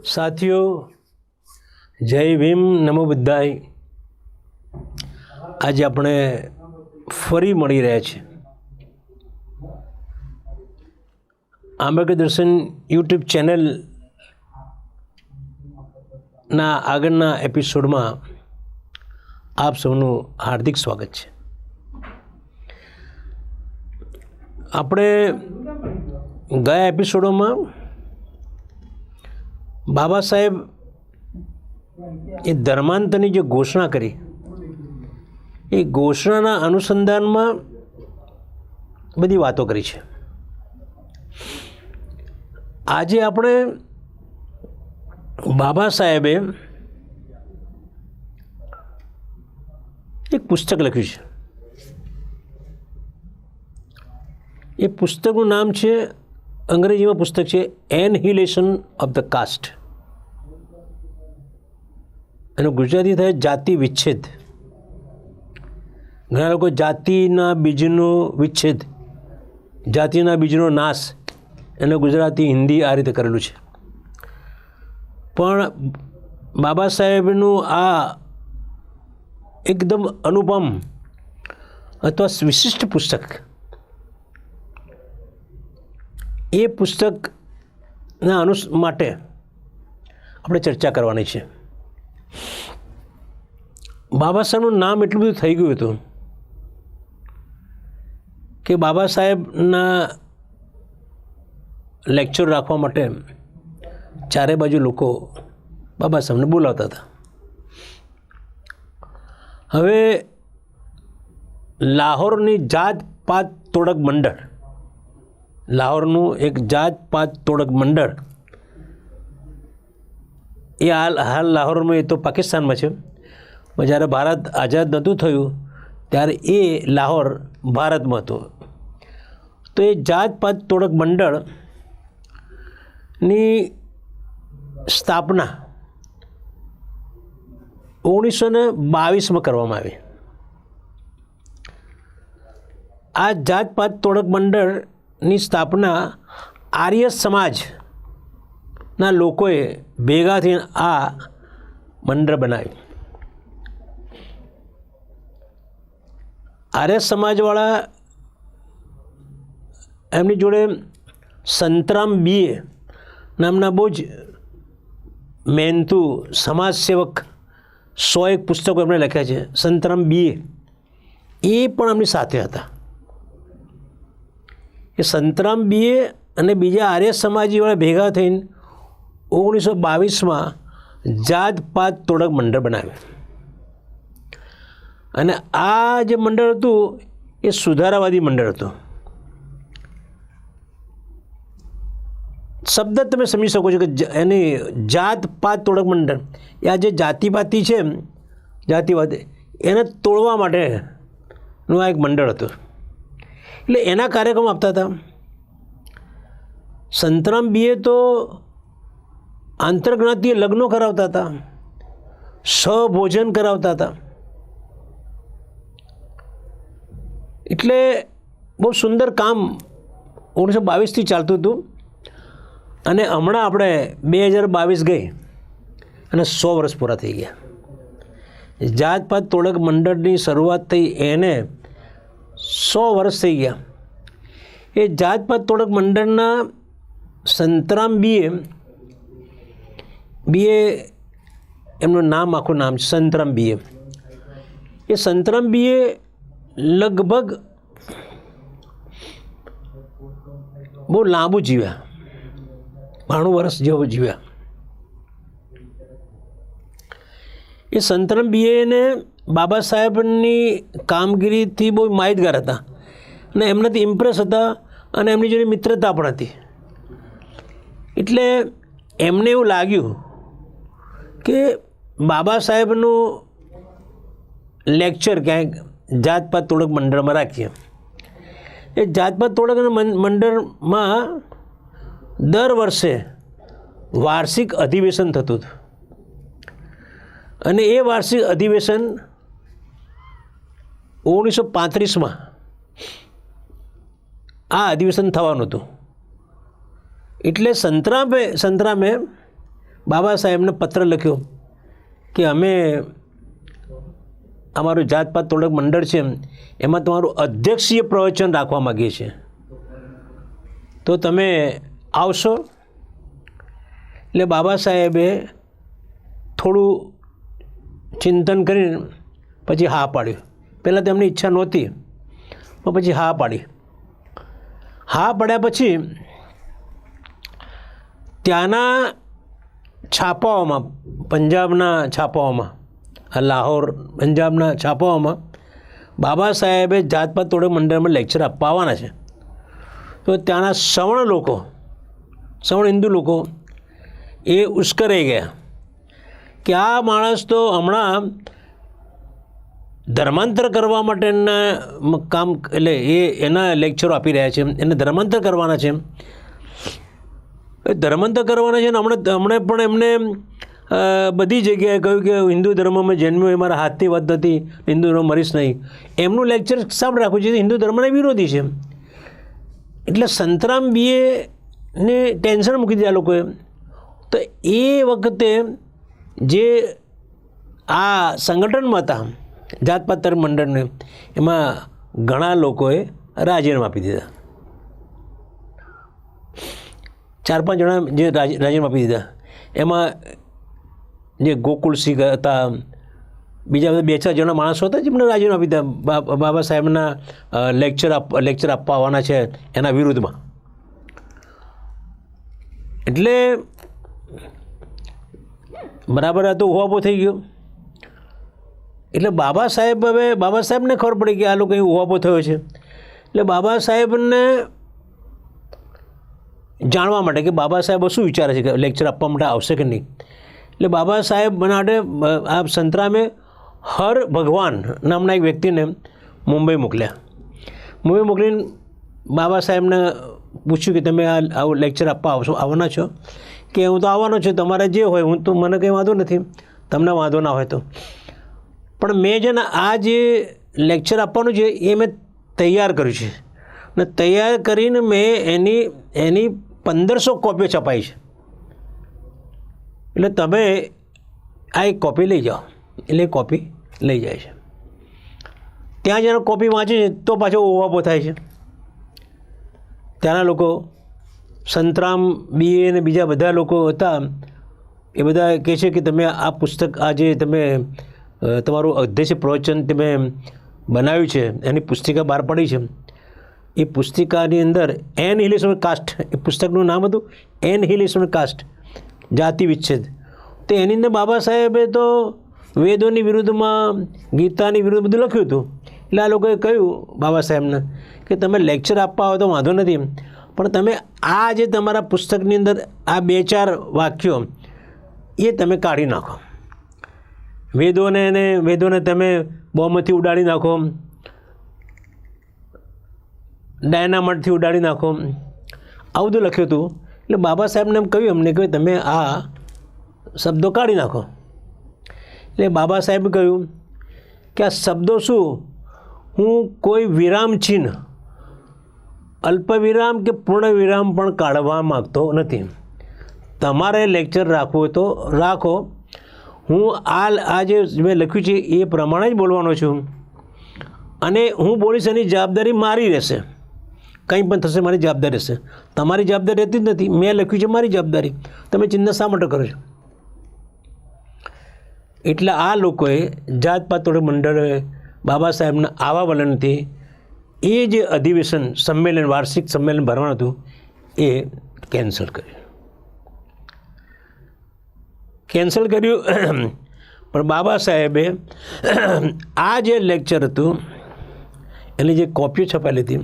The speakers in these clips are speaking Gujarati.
સાથીઓ, જય ભીમ, નમો બુદ્ધાય. આજે આપણે ફરી મળી રહ્યા છીએ. આંબેડકર દર્શન યુટ્યુબ ચેનલના આગળના એપિસોડમાં આપ સૌનું હાર્દિક સ્વાગત છે. આપણે ગયા એપિસોડોમાં બાબા સાહેબ એ ધર્માંતરની જે ઘોષણા કરી એ ઘોષણાના અનુસંધાનમાં બધી વાતો કરી છે. આજે આપણે બાબા સાહેબે એક પુસ્તક લખ્યું છે. એ પુસ્તકનું નામ છે, અંગ્રેજીમાં પુસ્તક છે એનહિલેશન ઓફ ધ કાસ્ટ. એનું ગુજરાતી થાય જાતિ વિચ્છેદ. ઘણા લોકો જાતિના બીજનો વિચ્છેદ, જાતિના બીજનો નાશ, એનું ગુજરાતી હિન્દી આ રીતે કરેલું છે. પણ બાબા સાહેબનું આ એકદમ અનુપમ અથવા વિશિષ્ટ પુસ્તક, એ પુસ્તકના માટે આપણે ચર્ચા કરવાની છે. બાબા સાહેબનું નામ એટલું બધું થઈ ગયું હતું કે બાબા સાહેબના લેક્ચર રાખવા માટે ચારે બાજુ લોકો બાબા સાહેબને બોલાવતા હતા. હવે લાહોરની જાત પાત તોડક મંડળ, લાહોરનું એક જાત પાત તોડક મંડળ, એ હાલ લાહોરમાં, એ તો પાકિસ્તાનમાં છે. જ્યારે ભારત આઝાદ નહોતું થયું ત્યારે એ લાહોર ભારતમાં હતો. તો એ જાત પાત તોડક મંડળની સ્થાપના 1922માં કરવામાં આવી. આ જાત પાત તોડક મંડળની સ્થાપના આર્ય સમાજના લોકોએ ભેગા થઈને આ મંડળ બનાવ્યું. આર્ય સમાજવાળા એમની જોડે સંતરામ બીએ નામના બહુ જ મહેનતુ સમાજસેવક 101 પુસ્તકો એમણે લખ્યા છે. સંતરામ બીએ એ પણ એમની સાથે હતા. એ સંતરામ બીએ અને બીજા આર્ય સમાજીવાળા ભેગા થઈને 1922માં જાત પાત તોડક મંડળ બનાવ્યું. અને આ જે મંડળ હતું એ સુધારાવાદી મંડળ હતું. શબ્દ તમે સમજી શકો છો કે એની જાત પાત તોડક મંડળ, એ આ જે જાતિપાતી છે, જાતિવાદ, એને તોડવા માટેનું આ એક મંડળ હતું. એટલે એના કાર્યક્રમ આપતા હતા. સંતરામ બીએ તો આંતરજ્ઞાતીય લગ્નો કરાવતા હતા, સહભોજન કરાવતા હતા. એટલે બહુ સુંદર કામ 1922થી ચાલતું હતું. અને હમણાં આપણે 2022 ગઈ અને 100 વર્ષ પૂરા થઈ ગયા. જાત પાત તોડક મંડળની શરૂઆત થઈ એને 100 વર્ષ થઈ ગયા. એ જાત પાત તોડક મંડળના સંતરામ બીએ એમનું નામ, આખું નામ છે સંતરામ બીએ. એ સંતરામ બીએ લગભગ બહુ લાંબુ જીવ્યા, 92 વર્ષ જેવો જીવ્યા. એ સંતરામ બીએને બાબા સાહેબની કામગીરીથી બહુ માહિતગાર હતા અને એમનાથી ઇમ્પ્રેસ હતા અને એમની જોડે મિત્રતા પણ હતી. એટલે એમને એવું લાગ્યું કે બાબા સાહેબનું લેક્ચર ક્યાંક જાતપાત તોડક મંડળમાં રાખીએ. એ જાતપાત તોડક મંડળમાં દર વર્ષે વાર્ષિક અધિવેશન થતું હતું. અને એ વાર્ષિક અધિવેશન 1935માં અધિવેશન થવાનું હતું. એટલે સંતરામે બાબા સાહેબને પત્ર લખ્યો કે અમે અમારું જાતપાત તોડક મંડળ છે એમાં તમારું અધ્યક્ષીય પ્રવચન રાખવા માગીએ છીએ, તો તમે આવશો? એટલે બાબા સાહેબે થોડું ચિંતન કરીને પછી હા પાડ્યું. પહેલાં તો એમની ઈચ્છા નહોતી, પણ પછી હા પાડી. હા પાડ્યા પછી ત્યાંના છાપાઓમાં, પંજાબના છાપાઓમાં, લાહોર પંજાબના છાપાઓમાં બાબા સાહેબે જાતપાત તોડક મંડળમાં લેક્ચર આપવા આવવાના છે. તો ત્યાંના સવર્ણ લોકો, સવર્ણ હિન્દુ લોકો એ ઉશ્કેરાઈ ગયા કે આ માણસ તો હમણાં ધર્માંતર કરવા માટેના કામ, એટલે એના લેક્ચરો આપી રહ્યા છે, એને ધર્માંતર કરવાના છે. ધર્માંતર કરવાના છે ને હમણાં પણ એમને બધી જગ્યાએ કહ્યું કે હિન્દુ ધર્મમાં જન્મ્યો એ મારા હાથથી વાત નથી, હિન્દુ ધર્મ મરીશ નહીં. એમનું લેક્ચર સાંભળ રાખવું છે, હિન્દુ ધર્મના વિરોધી છે. એટલે સંતરામ બીએને ટેન્શન મૂકી દીધા લોકોએ. તો એ વખતે જે આ સંગઠનમાં હતા જાતપાત તોડક મંડળને, એમાં ઘણા લોકોએ રાજીનામા આપી દીધા. 4-5 જણા જે રાજીનામા આપી દીધા, એમાં જે ગોકુળસિંહ હતા, બીજા બધા 2-4 જણા માણસો હતા જેમને રાજીનામા આપી દીધા બાબા સાહેબના લેક્ચર આપવા આવવાના છે એના વિરુદ્ધમાં. એટલે બરાબર આ તો ઉહાપો થઈ ગયો. એટલે બાબા સાહેબને ખબર પડી કે આ લોકો અહીં ઉહાપો થયો છે. એટલે બાબા સાહેબને જાણવા માટે કે બાબા સાહેબ શું વિચારે છે, કે લેક્ચર આપવા માટે આવશે કે નહીં. એટલે બાબા સાહેબ માટે આ સંતરામે હર ભગવાન નામના એક વ્યક્તિને મુંબઈ મોકલ્યા. મુંબઈ મોકલીને બાબા સાહેબને પૂછ્યું કે તમે આવું લેક્ચર આપવા આવવાના છો? કે હું તો આવવાનો છું, તમારે જે હોય, હું તો મને કંઈ વાંધો નથી, તમને વાંધો ના હોય તો. પણ મેં છે ને આ જે લેક્ચર આપવાનું છે એ મેં તૈયાર કર્યું છે, ને તૈયાર કરીને મેં એની 1500 કોપીઓ છપાઈ છે. એટલે તમે આ એક કોપી લઈ જાઓ. એટલે એ કોપી લઈ જાય છે. ત્યાં જરા કોપી વાંચે છે તો પાછો ઓવાપો થાય છે. ત્યાંના લોકો, સંતરામ બીએ અને બીજા બધા લોકો હતા, એ બધા કહે છે કે તમે આ પુસ્તક, આ જે તમે તમારું અધ્યક્ષ પ્રવચન તમે બનાવ્યું છે, એની પુસ્તિકા બહાર પડી છે. એ પુસ્તિકાની અંદર એનહિલેશન કાસ્ટ, એ પુસ્તકનું નામ હતું એનહિલેશન કાસ્ટ, જાતિ વિચ્છેદ. તો એની અંદર બાબા સાહેબે તો વેદોની વિરુદ્ધમાં, ગીતાની વિરુદ્ધ બધું લખ્યું હતું. એટલે આ લોકોએ કહ્યું બાબા સાહેબને કે તમે લેક્ચર આપવા આવો તો વાંધો નથી, પણ તમે આ જે તમારા પુસ્તકની અંદર આ 2-4 વાક્યો એ તમે કાઢી નાખો. વેદોને તમે બોમ્બથી ઉડાડી નાખો, ડાયનામાઇટથી ઉડાડી નાખો, આવું બધું લખ્યું હતું. એટલે બાબા સાહેબને એમ કહ્યું અમને કે તમે આ શબ્દો કાઢી નાખો. એટલે બાબા સાહેબે કહ્યું કે આ શબ્દો શું, હું કોઈ વિરામ ચિહ્ન, અલ્પવિરામ કે પૂર્ણ વિરામ પણ કાઢવા માગતો નથી. તમારે લેક્ચર રાખવું હોય તો રાખો, હું આ જે મેં લખ્યું છે એ પ્રમાણે જ બોલવાનો છું, અને હું બોલીશ એની જવાબદારી મારી રહેશે. કંઈ પણ થશે મારી જવાબદારી રહેશે, તમારી જવાબદારી રહેતી જ નથી. મેં લખ્યું છે મારી જવાબદારી, તમે ચિંતા શા માટે કરો છો? એટલે આ લોકોએ જાતપાત તોડક મંડળે બાબા સાહેબના આવા વલણથી એ જે અધિવેશન સંમેલન, વાર્ષિક સંમેલન ભરવાનું હતું એ કેન્સલ કર્યું. પણ બાબા સાહેબે આ જે લેક્ચર હતું એની જે કોપીઓ છપાયેલી હતી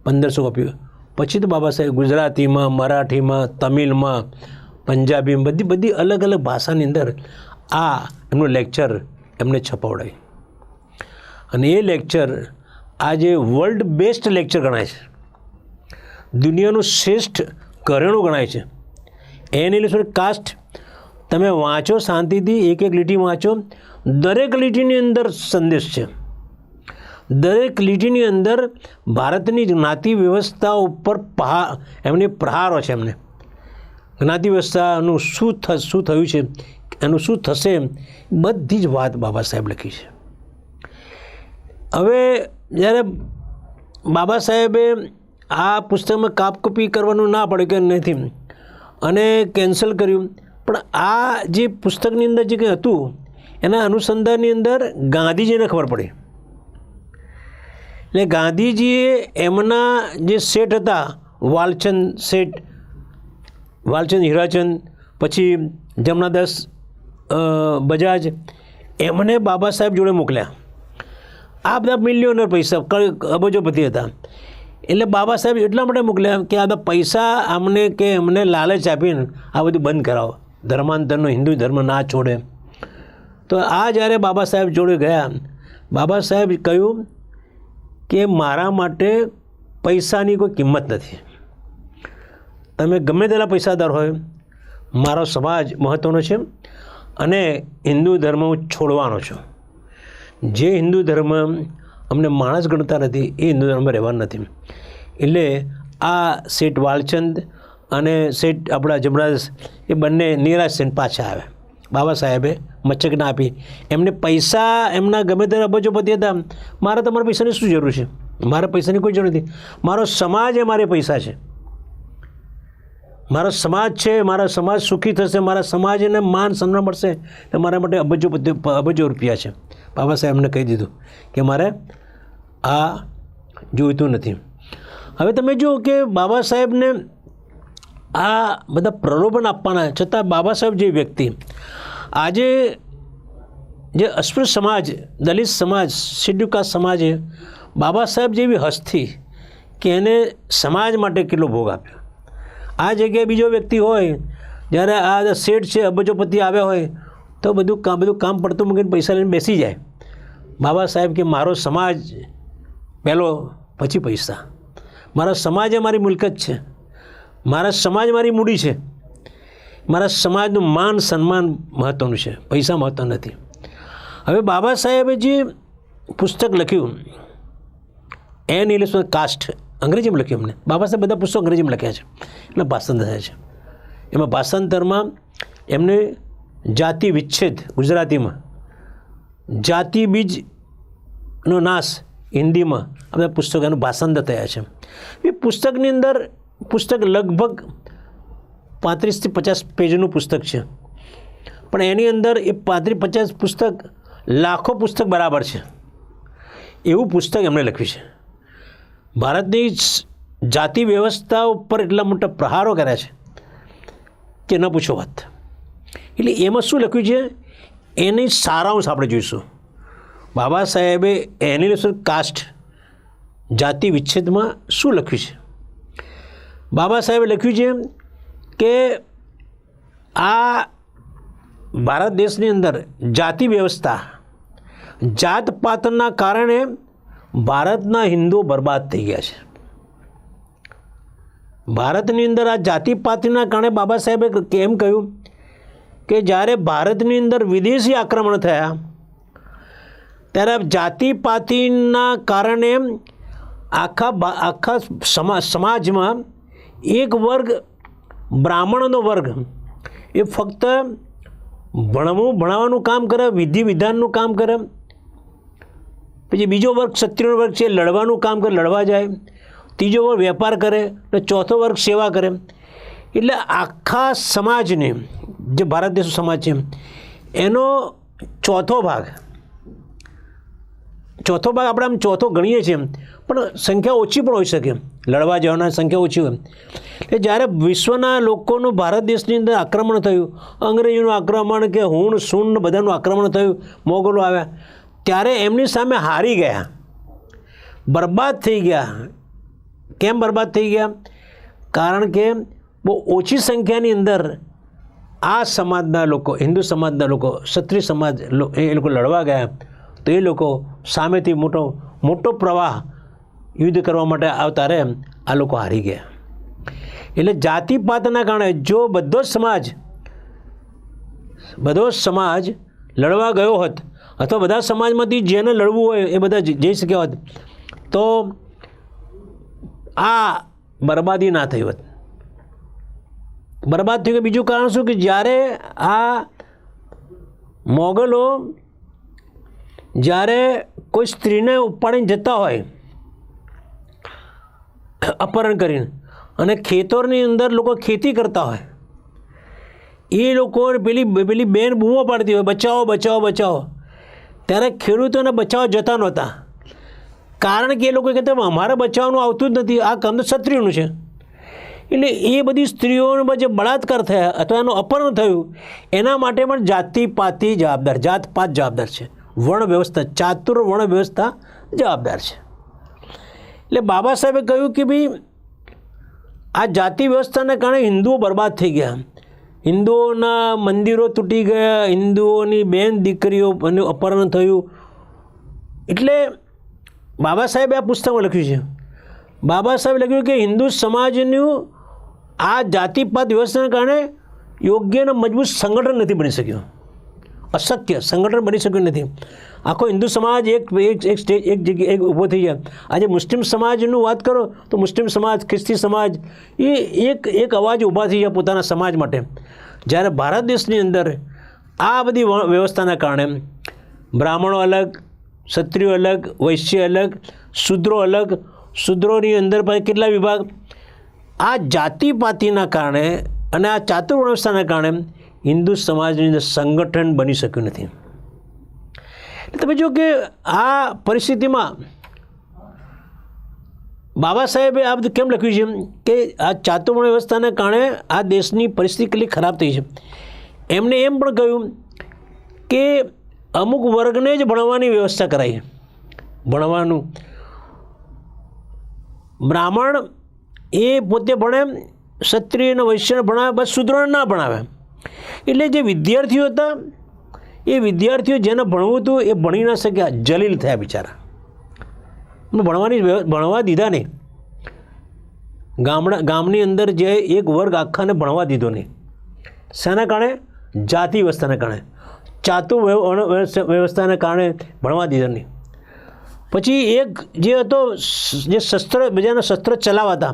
1500 કોપીઓ, પછી તો બાબા સાહેબ ગુજરાતીમાં, મરાઠીમાં, તમિલમાં, પંજાબીમાં, બધી અલગ અલગ ભાષાની અંદર આ એમનું લેક્ચર એમને છપાવડાય. અને એ લેક્ચર આજે વર્લ્ડ બેસ્ટ લેક્ચર ગણાય છે, દુનિયાનું શ્રેષ્ઠ ઘરેણું ગણાય છે. એનહિલેશન કાસ્ટ તમે વાંચો શાંતિથી, એક લીટી વાંચો, દરેક લીટીની અંદર સંદેશ છે. દરેક લીટીની અંદર ભારતની જ્ઞાતિ વ્યવસ્થા ઉપર એમની પ્રહારો છે. એમને જ્ઞાતિ વ્યવસ્થાનું શું થયું છે, એનું શું થશે, બધી જ વાત બાબા સાહેબ લખી છે. હવે જ્યારે બાબા સાહેબે આ પુસ્તકમાં કાપકૂપી કરવાનું ના પડે કે નથી અને કેન્સલ કર્યું, પણ આ જે પુસ્તકની અંદર જે કંઈ હતું એના અનુસંધાનની અંદર ગાંધીજીને ખબર પડી. એટલે ગાંધીજીએ એમના જે શેઠ હતા, વાલચંદ શેઠ, વાલચંદ હીરાચંદ, પછી જમનાદાસ બજાજ, એમને બાબા સાહેબ જોડે મોકલ્યા. આ બધા મિલિયનર પૈસા, અબજોપતિ હતા. એટલે બાબા સાહેબ એટલા માટે મોકલ્યા કે આ બધા પૈસા અમને કે એમને લાલચ આપીને આ બધું બંધ કરાવો, ધર્માંતરનો હિન્દુ ધર્મ ના છોડે. તો આ જ્યારે બાબા સાહેબ જોડે ગયા, બાબા સાહેબ કહ્યું કે મારા માટે પૈસાની કોઈ કિંમત નથી. તમે ગમે તેટલા પૈસાદાર હોય, મારો સમાજ મહત્ત્વનો છે અને હિન્દુ ધર્મ હું છોડવાનો છું. જે હિન્દુ ધર્મ અમને માણસ ગણતા નથી એ હિન્દુ ધર્મમાં રહેવાનું નથી. એટલે આ શેઠ વાલચંદ અને શેઠ આપણા જમનાદાસ એ બંને નિરાશ થઈને પાછા આવ્યા. બાબા સાહેબે મચક ના આપી. એમને પૈસા એમના ગમે તે અબજોપતિ હતા. મારે તમારા પૈસાની શું જરૂર છે? મારે પૈસાની કોઈ જરૂર નથી. મારો સમાજ એ મારે પૈસા છે. મારો સમાજ છે, મારા સમાજ સુખી થશે, મારા સમાજને માન સન્માન મળશે, તો મારા માટે અબજો રૂપિયા છે. બાબા સાહેબને કહી દીધું કે મારે આ જોઈતું નથી. હવે તમે જુઓ કે બાબા સાહેબને આ બધા પ્રલોભન આપવાના છતાં બાબા સાહેબ જે વ્યક્તિ, આજે જે અસ્પૃશ્ય સમાજ, દલિત સમાજ, શેડ્યુલ કાસ્ટ સમાજે બાબા સાહેબ જેવી હસ્તી કે એને સમાજ માટે કેટલો ભોગ આપ્યો. આ જગ્યાએ બીજો વ્યક્તિ હોય, જ્યારે આ શેઠ છે, અબજોપતિ આવ્યા હોય તો બધું કામ પડતું મૂકીને પૈસા લઈને બેસી જાય. બાબા સાહેબ કે મારો સમાજ પહેલો, પછી પૈસા. મારા સમાજ એ મારી મિલકત છે, મારા સમાજ મારી મૂડી છે, મારા સમાજનું માન સન્માન મહત્ત્વનું છે, પૈસા મહત્ત્વ નથી. હવે બાબા સાહેબે જે પુસ્તક લખ્યું એનિહિલેશન ઓફ કાસ્ટ, અંગ્રેજીમાં લખ્યું. એમને બાબા સાહેબ બધા પુસ્તકો અંગ્રેજીમાં લખ્યા છે, એટલે ભાષાંતર થયા છે. એમાં ભાષાંતરમાં એમને જાતિ વિચ્છેદ ગુજરાતીમાં, જાતિ બીજનો નાશ હિન્દીમાં, આ બધા પુસ્તકો એનું ભાષાંતર થયા છે. એ પુસ્તકની અંદર, પુસ્તક લગભગ 35 થી 50 પેજનું પુસ્તક છે, પણ એની અંદર એ 35-50 પુસ્તક લાખો પુસ્તક બરાબર છે એવું પુસ્તક એમણે લખ્યું છે. ભારતની જાતિ વ્યવસ્થા ઉપર એટલા મોટા પ્રહારો કર્યા છે કે ન પૂછો વાત. એટલે એમાં શું લખ્યું છે એની સારાંશ આપણે જોઈશું. બાબા સાહેબે એનિહિલેશન કાસ્ટ, જાતિ વિચ્છેદમાં શું લખ્યું છે? બાબા સાહેબે લખ્યું છે કે આ ભારત દેશની અંદર જાતિ વ્યવસ્થા, જાત પાતના કારણે ભારતના હિન્દુઓ બરબાદ થઈ ગયા છે. ભારતની અંદર આ જાતિપાતિના કારણે બાબા સાહેબે કેમ કહ્યું કે જ્યારે ભારતની અંદર વિદેશી આક્રમણ થયા ત્યારે જાતિપાતિના કારણે આખા સમાજમાં એક વર્ગ, બ્રાહ્મણનો વર્ગ, એ ફક્ત ભણાવવાનું કામ કરે, વિધિ વિધાનનું કામ કરે. પછી બીજો વર્ગ, ક્ષત્રિય વર્ગ છે, લડવાનું કામ કરે, લડવા જાય. ત્રીજો વર્ગ વેપાર કરે અને ચોથો વર્ગ સેવા કરે. એટલે આખા સમાજને, જે ભારત દેશનો સમાજ છે એનો ચોથો ભાગ આપણે આમ ચોથો ગણીએ છીએ, પણ સંખ્યા ઓછી પણ હોઈ શકે, લડવા જવાના સંખ્યા ઓછી હોય. એટલે જ્યારે વિશ્વના લોકોનું ભારત દેશની અંદર આક્રમણ થયું, અંગ્રેજોનું આક્રમણ કે હુણ સૂણ બધાનું આક્રમણ થયું, મોગલો આવ્યા, ત્યારે એમની સામે હારી ગયા, બરબાદ થઈ ગયા. કેમ બરબાદ થઈ ગયા? કારણ કે બહુ ઓછી સંખ્યાની અંદર આ સમાજના લોકો, હિન્દુ સમાજના લોકો, ક્ષત્રિય સમાજ એ લોકો લડવા ગયા, તો એ લોકો સામેથી મોટો પ્રવાહ યુદ્ધ કરવા માટે આવતા રહે, આ લોકો હારી ગયા. એટલે જાતિપાતના કારણે જો બધો સમાજ લડવા ગયો હોત, અથવા બધા સમાજમાંથી જેને લડવું હોય એ બધા જઈ શક્યા હોત, તો આ બરબાદી ના થઈ હોત. બરબાદ થયું કે બીજું કારણ શું કે જ્યારે આ મોગલો જ્યારે કોઈ સ્ત્રીને ઉપાડીને જતા હોય અપહરણ કરીને અને ખેતરની અંદર લોકો ખેતી કરતા હોય, એ લોકો પેલી બેન બૂમો પાડતી હોય બચાવો બચાવો બચાવો, ત્યારે ખેડૂતોને બચાવવા જતા નહોતા, કારણ કે એ લોકો કહેતા અમારે બચાવવાનું આવતું જ નથી, આ કામ તો ક્ષત્રિયોનું છે. એટલે એ બધી સ્ત્રીઓને જે બળાત્કાર થયા અથવા એનું અપહરણ થયું એના માટે પણ જાતિપાતી જવાબદાર, જાતપાત જવાબદાર છે, વર્ણ વ્યવસ્થા, ચાતુર્વર્ણ વ્યવસ્થા જવાબદાર છે. એટલે બાબા સાહેબે કહ્યું કે ભાઈ આ જાતિ વ્યવસ્થાને કારણે હિન્દુઓ બરબાદ થઈ ગયા, હિન્દુઓના મંદિરો તૂટી ગયા, હિન્દુઓની બેન દીકરીઓનું અપહરણ થયું. એટલે બાબા સાહેબે આ પુસ્તકમાં લખ્યું છે, બાબા સાહેબે લખ્યું કે હિન્દુ સમાજનું આ જાતિપાત વ્યવસ્થાને કારણે યોગ્ય અને મજબૂત સંગઠન નથી બની શક્યું, અશક્ય સંગઠન બની શક્યું નથી. આખો હિન્દુ સમાજ એક જગ્યાએ ઊભો થઈ જાય. આજે મુસ્લિમ સમાજનું વાત કરો તો મુસ્લિમ સમાજ, ખ્રિસ્તી સમાજ એ એક અવાજ ઊભા થઈ જાય પોતાના સમાજ માટે. જ્યારે ભારત દેશની અંદર આ બધી વ્યવસ્થાના કારણે બ્રાહ્મણો અલગ, ક્ષત્રિયો અલગ, વૈશ્ય અલગ, શૂદ્રો અલગ, શૂદ્રોની અંદર પછી કેટલા વિભાગ, આ જાતિપાતીના કારણે અને આ ચાતુર્વર્ણ વ્યવસ્થાના કારણે હિન્દુ સમાજની અંદર સંગઠન બની શક્યું નથી. તમે જો કે આ પરિસ્થિતિમાં બાબા સાહેબે આ બધું કેમ લખ્યું છે કે આ ચાતુર્વર્ણ વ્યવસ્થાના કારણે આ દેશની પરિસ્થિતિ કેટલી ખરાબ થઈ છે. એમને એમ પણ કહ્યું કે અમુક વર્ગને જ ભણવાની વ્યવસ્થા કરાઈ, ભણવાનું બ્રાહ્મણ એ પોતે ભણે, ક્ષત્રિય અને વૈશ્યને ભણાવે, બસ શૂદ્રોને ના ભણાવે. એટલે જે વિદ્યાર્થીઓ હતા એ વિદ્યાર્થીઓ જેને ભણવું હતું એ ભણી ના શક્યા, જલીલ થયા બિચારા, ભણવા દીધા નહીં. ગામની અંદર જે એક વર્ગ આખાને ભણવા દીધો નહીં. શાના કારણે? જાતિ વ્યવસ્થાને કારણે, ચાતુર્વર્ણ વ્યવસ્થાને કારણે ભણવા દીધા નહીં. પછી એક જે હતો જે બીજાના શસ્ત્ર ચલાવતા,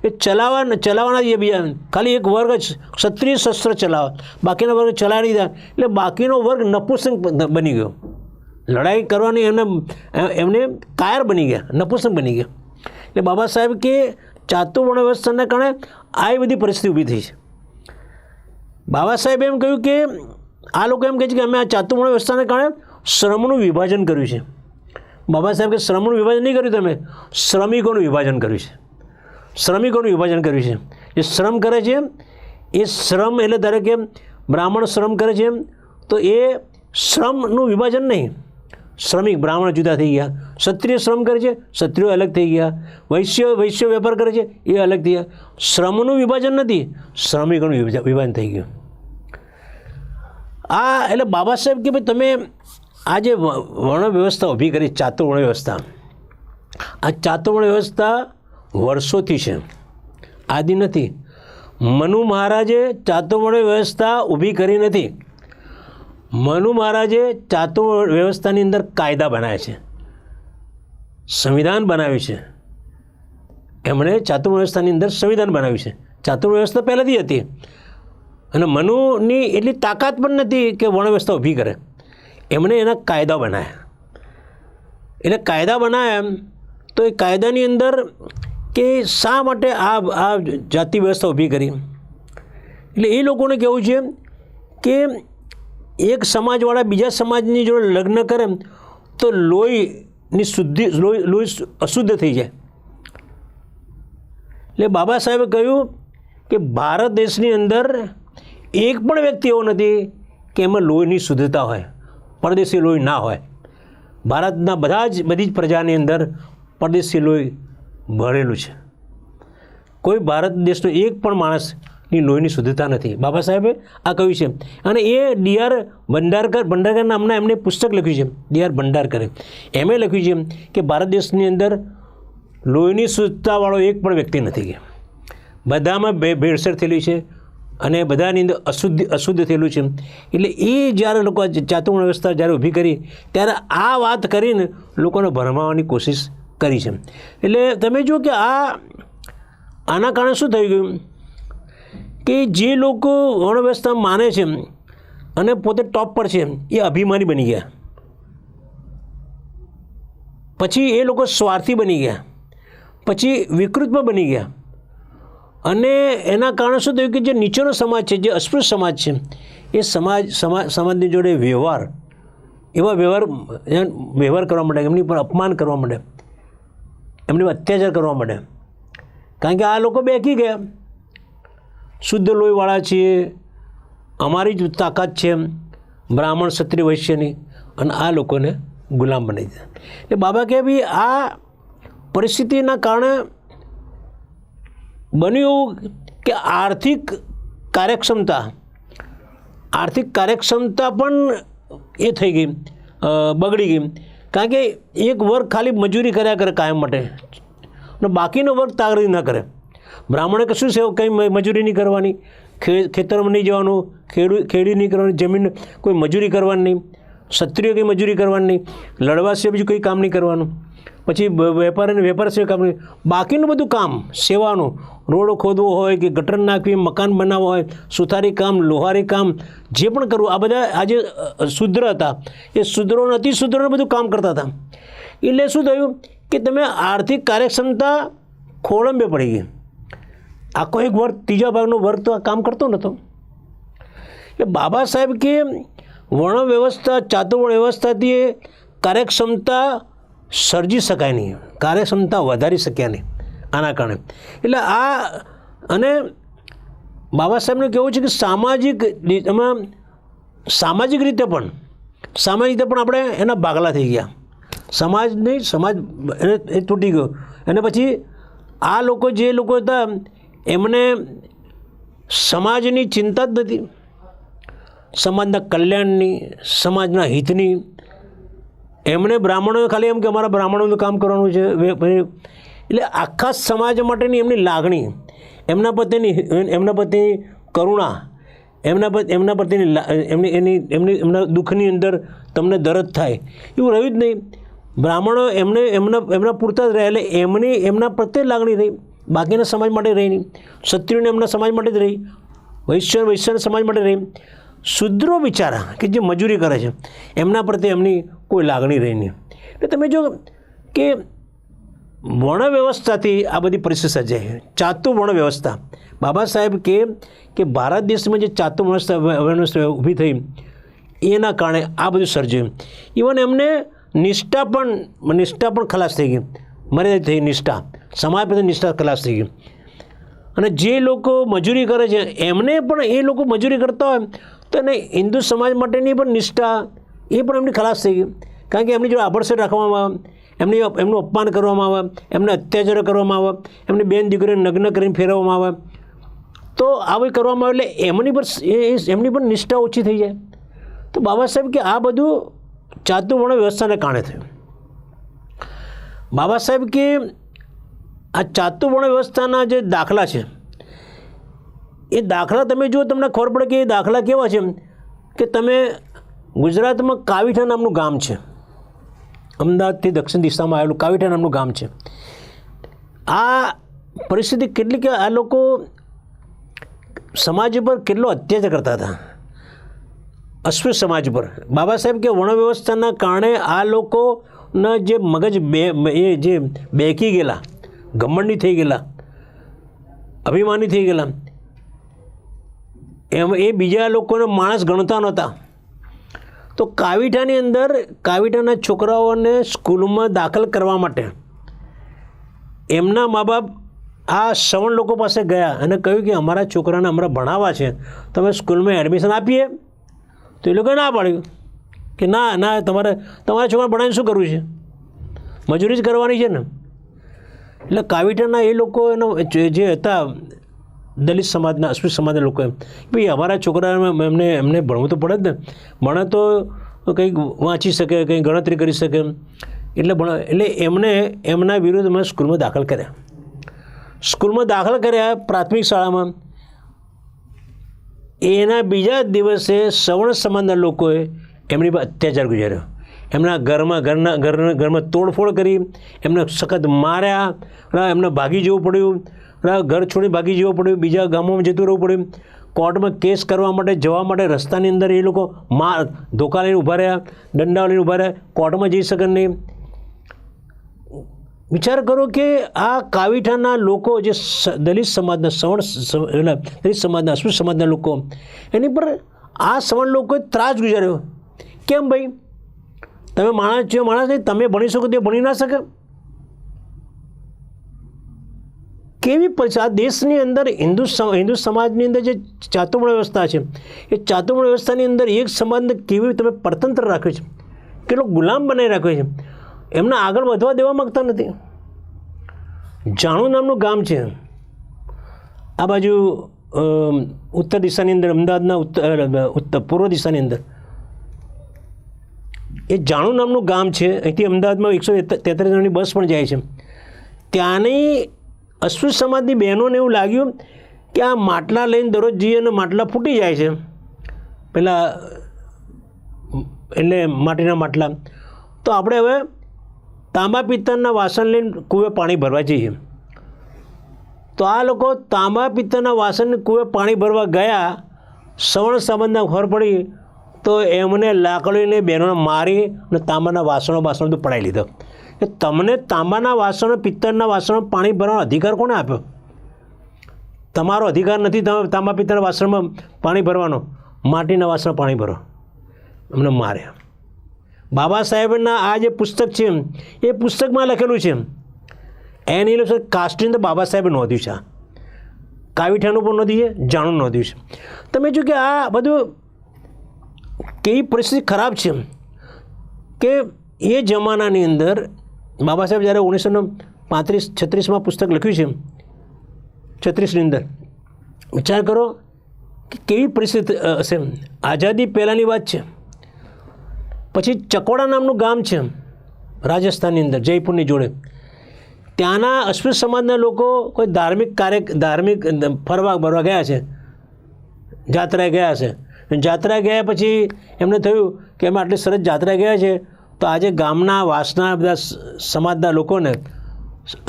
એ ચલાવવાના જે બીજા ખાલી એક વર્ગ જ ક્ષત્રિય શસ્ત્ર ચલાવે, બાકીના વર્ગ ચલાવી દીધા. એટલે બાકીનો વર્ગ નપુંસક બની ગયો, લડાઈ કરવાની એમને કાયર બની ગયા, નપુંસક બની ગયા. એટલે બાબા સાહેબ કે ચાતુર્વર્ણ વ્યવસ્થાના કારણે આ બધી પરિસ્થિતિ ઊભી થઈ છે. બાબા સાહેબે એમ કહ્યું કે આ લોકો એમ કહે છે કે અમે આ ચાતુર્વર્ણ વ્યવસ્થાને કારણે શ્રમનું વિભાજન કર્યું છે. બાબા સાહેબ કે શ્રમનું વિભાજન નહીં કર્યું, તમે શ્રમિકોનું વિભાજન કર્યું છે, શ્રમિકોનું વિભાજન કર્યું છે. જે શ્રમ કરે છે એ શ્રમ એટલે ધારો કે બ્રાહ્મણ શ્રમ કરે છે તો એ શ્રમનું વિભાજન નહીં, શ્રમિક બ્રાહ્મણ જુદા થઈ ગયા, ક્ષત્રિય શ્રમ કરે છે ક્ષત્રિયો અલગ થઈ ગયા, વૈશ્ય વેપાર કરે છે એ અલગ થઈ ગયા. શ્રમનું વિભાજન નથી, શ્રમિકોનું વિભાજન થઈ ગયું. આ એટલે બાબા સાહેબ કે ભાઈ તમે આ જે વર્ણ વ્યવસ્થા ઊભી કરી, ચાતુર્વર્ણ વ્યવસ્થા, આ ચાતુર્વર્ણ વ્યવસ્થા વર્ષોથી છે, આદિ નથી. મનુ મહારાજે ચાતુર્વર્ણ વ્યવસ્થા ઊભી કરી નથી. મનુ મહારાજે ચાતુર્વર્ણ વ્યવસ્થાની અંદર કાયદા બનાવ્યા છે, સંવિધાન બનાવ્યું છે. એમણે ચાતુર્વર્ણ વ્યવસ્થાની અંદર સંવિધાન બનાવ્યું છે. ચાતુર્વર્ણ વ્યવસ્થા પહેલાંથી હતી અને મનુની એટલી તાકાત પણ નથી કે વર્ણ વ્યવસ્થા ઊભી કરે. એમણે એના કાયદા બનાવ્યા. એટલે કાયદા બનાવ્યા તો એ કાયદાની અંદર કે શા માટે આ જાતિ વ્યવસ્થા ઊભી કરી. એટલે એ લોકોને કહેવું છે કે એક સમાજવાળા બીજા સમાજની જોડે લગ્ન કરે તો લોહી અશુદ્ધ થઈ જાય. એટલે બાબા સાહેબે કહ્યું કે ભારત દેશની અંદર એક પણ વ્યક્તિ એવો નથી કે એમાં લોહીની શુદ્ધતા હોય, પરદેશી લોહી ના હોય. ભારતના બધી જ પ્રજાની અંદર પરદેશી લોહી ભરેલું છે. કોઈ ભારત દેશનો એક પણ માણસની લોહીની શુદ્ધતા નથી. બાબા સાહેબે આ કહ્યું છે. અને એ ડી.આર. ભંડારકર નામના એમને પુસ્તક લખ્યું છે, ડી.આર. ભંડારકરે. એમણે લખ્યું છે કે ભારત દેશની અંદર લોહીની શુદ્ધતાવાળો એક પણ વ્યક્તિ નથી કે બધામાં ભેળસેળ થયેલી છે અને બધાની અંદર અશુદ્ધ થયેલું છે. એટલે એ જ્યારે લોકો ચાતુર્વર્ણ વ્યવસ્થા જ્યારે ઊભી કરી ત્યારે આ વાત કરીને લોકોને ભરમાવવાની કોશિશ કરી છે. એટલે તમે જુઓ કે આના કારણે શું થઈ ગયું કે જે લોકો વર્ણ વ્યવસ્થા માને છે અને પોતે ટોપ પર છે એ અભિમાની બની ગયા, પછી એ લોકો સ્વાર્થી બની ગયા, પછી વિકૃતમાં બની ગયા, અને એના કારણે શું થયું કે જે નીચેનો સમાજ છે, જે અસ્પૃશ્ય સમાજ છે, એ સમાજની જોડે એવા વ્યવહાર કરવા માંડે, એમની પર અપમાન કરવા માંડે, એમની પર અત્યાચાર કરવા માંડે. કારણ કે આ લોકો બેકી ગયા, શુદ્ધ લોહીવાળા છીએ, અમારી જ તાકાત છે બ્રાહ્મણ ક્ષત્રિય વૈશ્યની, અને આ લોકોને ગુલામ બનાવી દીધા. એટલે બાબા કહે ભાઈ આ પરિસ્થિતિના કારણે બન્યું એવું કે આર્થિક કાર્યક્ષમતા પણ એ થઈ ગઈ, બગડી ગઈ. કારણ કે એક વર્ગ ખાલી મજૂરી કર્યા કરે કાયમ માટે, અને બાકીનો વર્ગ તાગડી ન કરે. બ્રાહ્મણે કશું છે કંઈ મજૂરી નહીં કરવાની, ખેતરમાં નહીં જવાનું, ખેડી નહીં કરવાની, જમીન કોઈ મજૂરી કરવાની નહીં, ક્ષત્રિય કંઈ મજૂરી કરવાની નહીં, લડવા સિવાય બીજું કંઈ કામ નહીં કરવાનું, પછી વેપાર સિવાય કામ નહીં, બાકીનું બધું કામ સેવાનું, રોડ ખોદવો હોય કે ગટર નાખવી, મકાન બનાવવા હોય, સુથારી કામ, લોહારી કામ, જે પણ કરવું, આ બધા આજે શુદ્ર હતા એ શુદ્રો અતિ શુદ્રોને બધું કામ કરતા હતા. એટલે શું થયું કે તમે આર્થિક કાર્યક્ષમતા ખોળંબે પડી ગઈ. આખો એક વર્ગ, ત્રીજા ભાગનો વર્ગ તો આ કામ કરતો નહોતો. એટલે બાબા સાહેબ કે વર્ણ વ્યવસ્થા, ચાતુર્વર્ણ વ્યવસ્થાથી કાર્યક્ષમતા સર્જી શકાય નહીં, કાર્યક્ષમતા વધારી શક્યા નહીં આના કારણે. એટલે અને બાબા સાહેબનું કહેવું છે કે સામાજિક રીતે પણ આપણે એના ભાગલા થઈ ગયા. સમાજ એ તૂટી ગયો. અને પછી આ લોકો જે લોકો હતા એમને સમાજની ચિંતા જ નથી, સમાજના કલ્યાણની, સમાજના હિતની. એમણે બ્રાહ્મણોએ ખાલી એમ કે અમારા બ્રાહ્મણોનું કામ કરવાનું છે. એટલે આખા સમાજ માટેની એમની લાગણી, એમના પ્રત્યેની કરુણા, એમના પ્રત્યેની એમના દુઃખની અંદર તમને દર્દ થાય એવું રહ્યું જ નહીં. બ્રાહ્મણો એમના પૂરતા જ રહ્યા, એટલે એમના પ્રત્યે લાગણી રહી, બાકીના સમાજ માટે રહી નહીં. ક્ષત્રિયોને એમના સમાજ માટે જ રહી, વૈશ્યના સમાજ માટે રહી. શુદ્રો બિચારા કે જે મજૂરી કરે છે એમના પ્રત્યે એમની કોઈ લાગણી રહી નહીં. એટલે તમે જો કે વર્ણ વ્યવસ્થાથી આ બધી પરિસ્થિતિ સર્જાય. ચાતુર્વર્ણ વ્યવસ્થા, બાબા સાહેબ કે ભારત દેશમાં જે ચાતુર્વર્ણ વ્યવસ્થા ઊભી થઈ એના કારણે આ બધું સર્જાયું. ઇવન એમને નિષ્ઠા પણ ખલાસ થઈ ગઈ, મર્યાદિત થઈ નિષ્ઠા, સમાજ પ્રત્યે નિષ્ઠા ખલાસ થઈ ગઈ. અને જે લોકો મજૂરી કરે છે એમને પણ એ લોકો મજૂરી કરતા હોય તો એને હિન્દુ સમાજ માટેની પણ નિષ્ઠા એ પણ એમની ખલાસ થઈ ગઈ. કારણ કે એમની જો આભડસેટ રાખવામાં આવે, એમનું અપમાન કરવામાં આવે, એમને અત્યાચાર કરવામાં આવે, એમની બેન દીકરીઓને નગ્ન કરીને ફેરવવામાં આવે, તો આવી કરવામાં આવે એટલે એમની પણ નિષ્ઠા ઓછી થઈ જાય. તો બાબા સાહેબ કે આ બધું ચાતુર્વર્ણ વ્યવસ્થાને કારણે થયું. બાબા સાહેબ કે આ ચાતુર્વર્ણ વ્યવસ્થાના જે દાખલા છે એ દાખલા તમે જો તમને ખબર પડે કે એ દાખલા કેવા છે કે તમે ગુજરાતમાં કાવીઠા નામનું ગામ છે, અમદાવાદથી દક્ષિણ દિશામાં આવેલું કાવીઠા નામનું ગામ છે. આ પરિસ્થિતિ કેટલી કે આ લોકો સમાજ પર કેટલો અત્યાચાર કરતા હતા, અસ્પૃશ્ય સમાજ પર. બાબા સાહેબ કે વર્ણ વ્યવસ્થાના કારણે આ લોકોના જે મગજ જે બેકી ગયેલા, ઘમંડી થઈ ગયેલા, અભિમાની થઈ ગયેલા, એ બીજા લોકોને માણસ ગણતા નહોતા. તો કાવીઠાની અંદર કાવીઠાના છોકરાઓને સ્કૂલમાં દાખલ કરવા માટે એમના મા બાપ આ સવર્ણ લોકો પાસે ગયા અને કહ્યું કે અમારા છોકરાને અમારા ભણાવવા છે, તમે સ્કૂલમાં એડમિશન આપીએ. તો એ લોકોએ ના પાડ્યું કે ના તમારા છોકરાને ભણાવીને શું કરવું છે, મજૂરી જ કરવાની છે ને. એટલે કાવીઠાના એ લોકો જે હતા દલિત સમાજના, અસ્પૃશ્ય સમાજના લોકો ભાઈ અમારા છોકરાને એમને ભણવું તો પડે જ ને, ભણે તો કંઈક વાંચી શકે, કંઈ ગણતરી કરી શકે, એટલે એમને એમના વિરુદ્ધમાં સ્કૂલમાં દાખલ કર્યા પ્રાથમિક શાળામાં. એના બીજા દિવસે સવર્ણ સમાજના લોકોએ એમની પર અત્યાચાર ગુજાર્યો. એમના ઘરમાં તોડફોડ કરી, એમને સખત માર્યા, એમને ભાગી જવું પડ્યું. ઘર છોડી ભાગી જવું પડ્યું, બીજા ગામોમાં જતું રહેવું પડ્યું, કોર્ટમાં કેસ કરવા માટે જવા માટે રસ્તાની અંદર એ લોકો ધોકા લઈને ઊભા રહ્યા, દંડા લઈને ઊભા રહ્યા, કોર્ટમાં જઈ શકે નહીં. વિચાર કરો કે આ કાવીઠાના લોકો જે દલિત સમાજના દલિત સમાજના અસ્પૃશ્ય સમાજના લોકો, એની પર આ સવર્ણ લોકોએ ત્રાસ ગુજાર્યો. કેમ ભાઈ? તમે માણસ છો, માણસ નહીં, તમે ભણી શકો તે ભણી ના શકે? કેવી પરિસ્થિતિ આ દેશની અંદર હિન્દુ સમાજની અંદર જે ચાતુર્વર્ણ વ્યવસ્થા છે, એ ચાતુર્વર્ણ વ્યવસ્થાની અંદર એક સમાજને કેવી તમે પરતંત્ર રાખ્યો છે, કેટલો ગુલામ બનાવી રાખ્યો છે, એમને આગળ વધવા દેવા માગતા નથી. જાણું નામનું ગામ છે આ બાજુ ઉત્તર દિશાની અંદર, અમદાવાદના પૂર્વ દિશાની અંદર. એ જાણું નામનું ગામ છે. અહીંથી અમદાવાદમાં 143 જણની બસ પણ જાય છે. ત્યાંની અસ્પૃશ્ય સમાજની બહેનોને એવું લાગ્યું કે આ માટલા લઈને દરરોજ જઈએ અને માટલા ફૂટી જાય છે, પેલા એટલે માટીના માટલા, તો આપણે હવે તાંબા પિત્તળના વાસણ લઈને કૂવે પાણી ભરવા જઈએ. તો આ લોકો તાંબા પિત્તળના વાસણને કૂવે પાણી ભરવા ગયા. સવર્ણ સમાજના ખબર પડી તો એમને લાકડીને બહેનોને મારી અને તાંબાના વાસણો બધું પડાવી લીધો. કે તમને તાંબાના વાસણો, પિત્તળના વાસણો પાણી ભરવાનો અધિકાર કોણે આપ્યો? તમારો અધિકાર નથી તમે તાંબા પિત્તળના વાસણમાં પાણી ભરવાનો, માટીના વાસણ પાણી ભરો. અમને માર્યા. બાબા સાહેબના આ જે પુસ્તક છે એ પુસ્તકમાં લખેલું છે, એની કાસ્ટની અંદર બાબા સાહેબે નોંધ્યું છે. કાવીઠાનું પણ નોંધ્યું છે, જાણું નોંધ્યું છે. તમે જો કે આ બધું કેવી પરિસ્થિતિ ખરાબ છે કે એ જમાનાની અંદર બાબા સાહેબ જ્યારે 1935-36માં પુસ્તક લખ્યું છે, 36ની અંદર, વિચાર કરો કે કેવી પરિસ્થિતિ હશે. આઝાદી પહેલાંની વાત છે. પછી ચકોડા નામનું ગામ છે રાજસ્થાનની અંદર, જયપુરની જોડે. ત્યાંના અસ્પૃશ્ય સમાજના લોકો કોઈ ધાર્મિક ફરવા ભરવા ગયા છે, જાત્રાએ ગયા છે. જાત્રાએ ગયા પછી એમને થયું કે અમે આટલી સરસ જાત્રાએ ગયા છે, તો આજે ગામના વાસના બધા સમાજના લોકોને,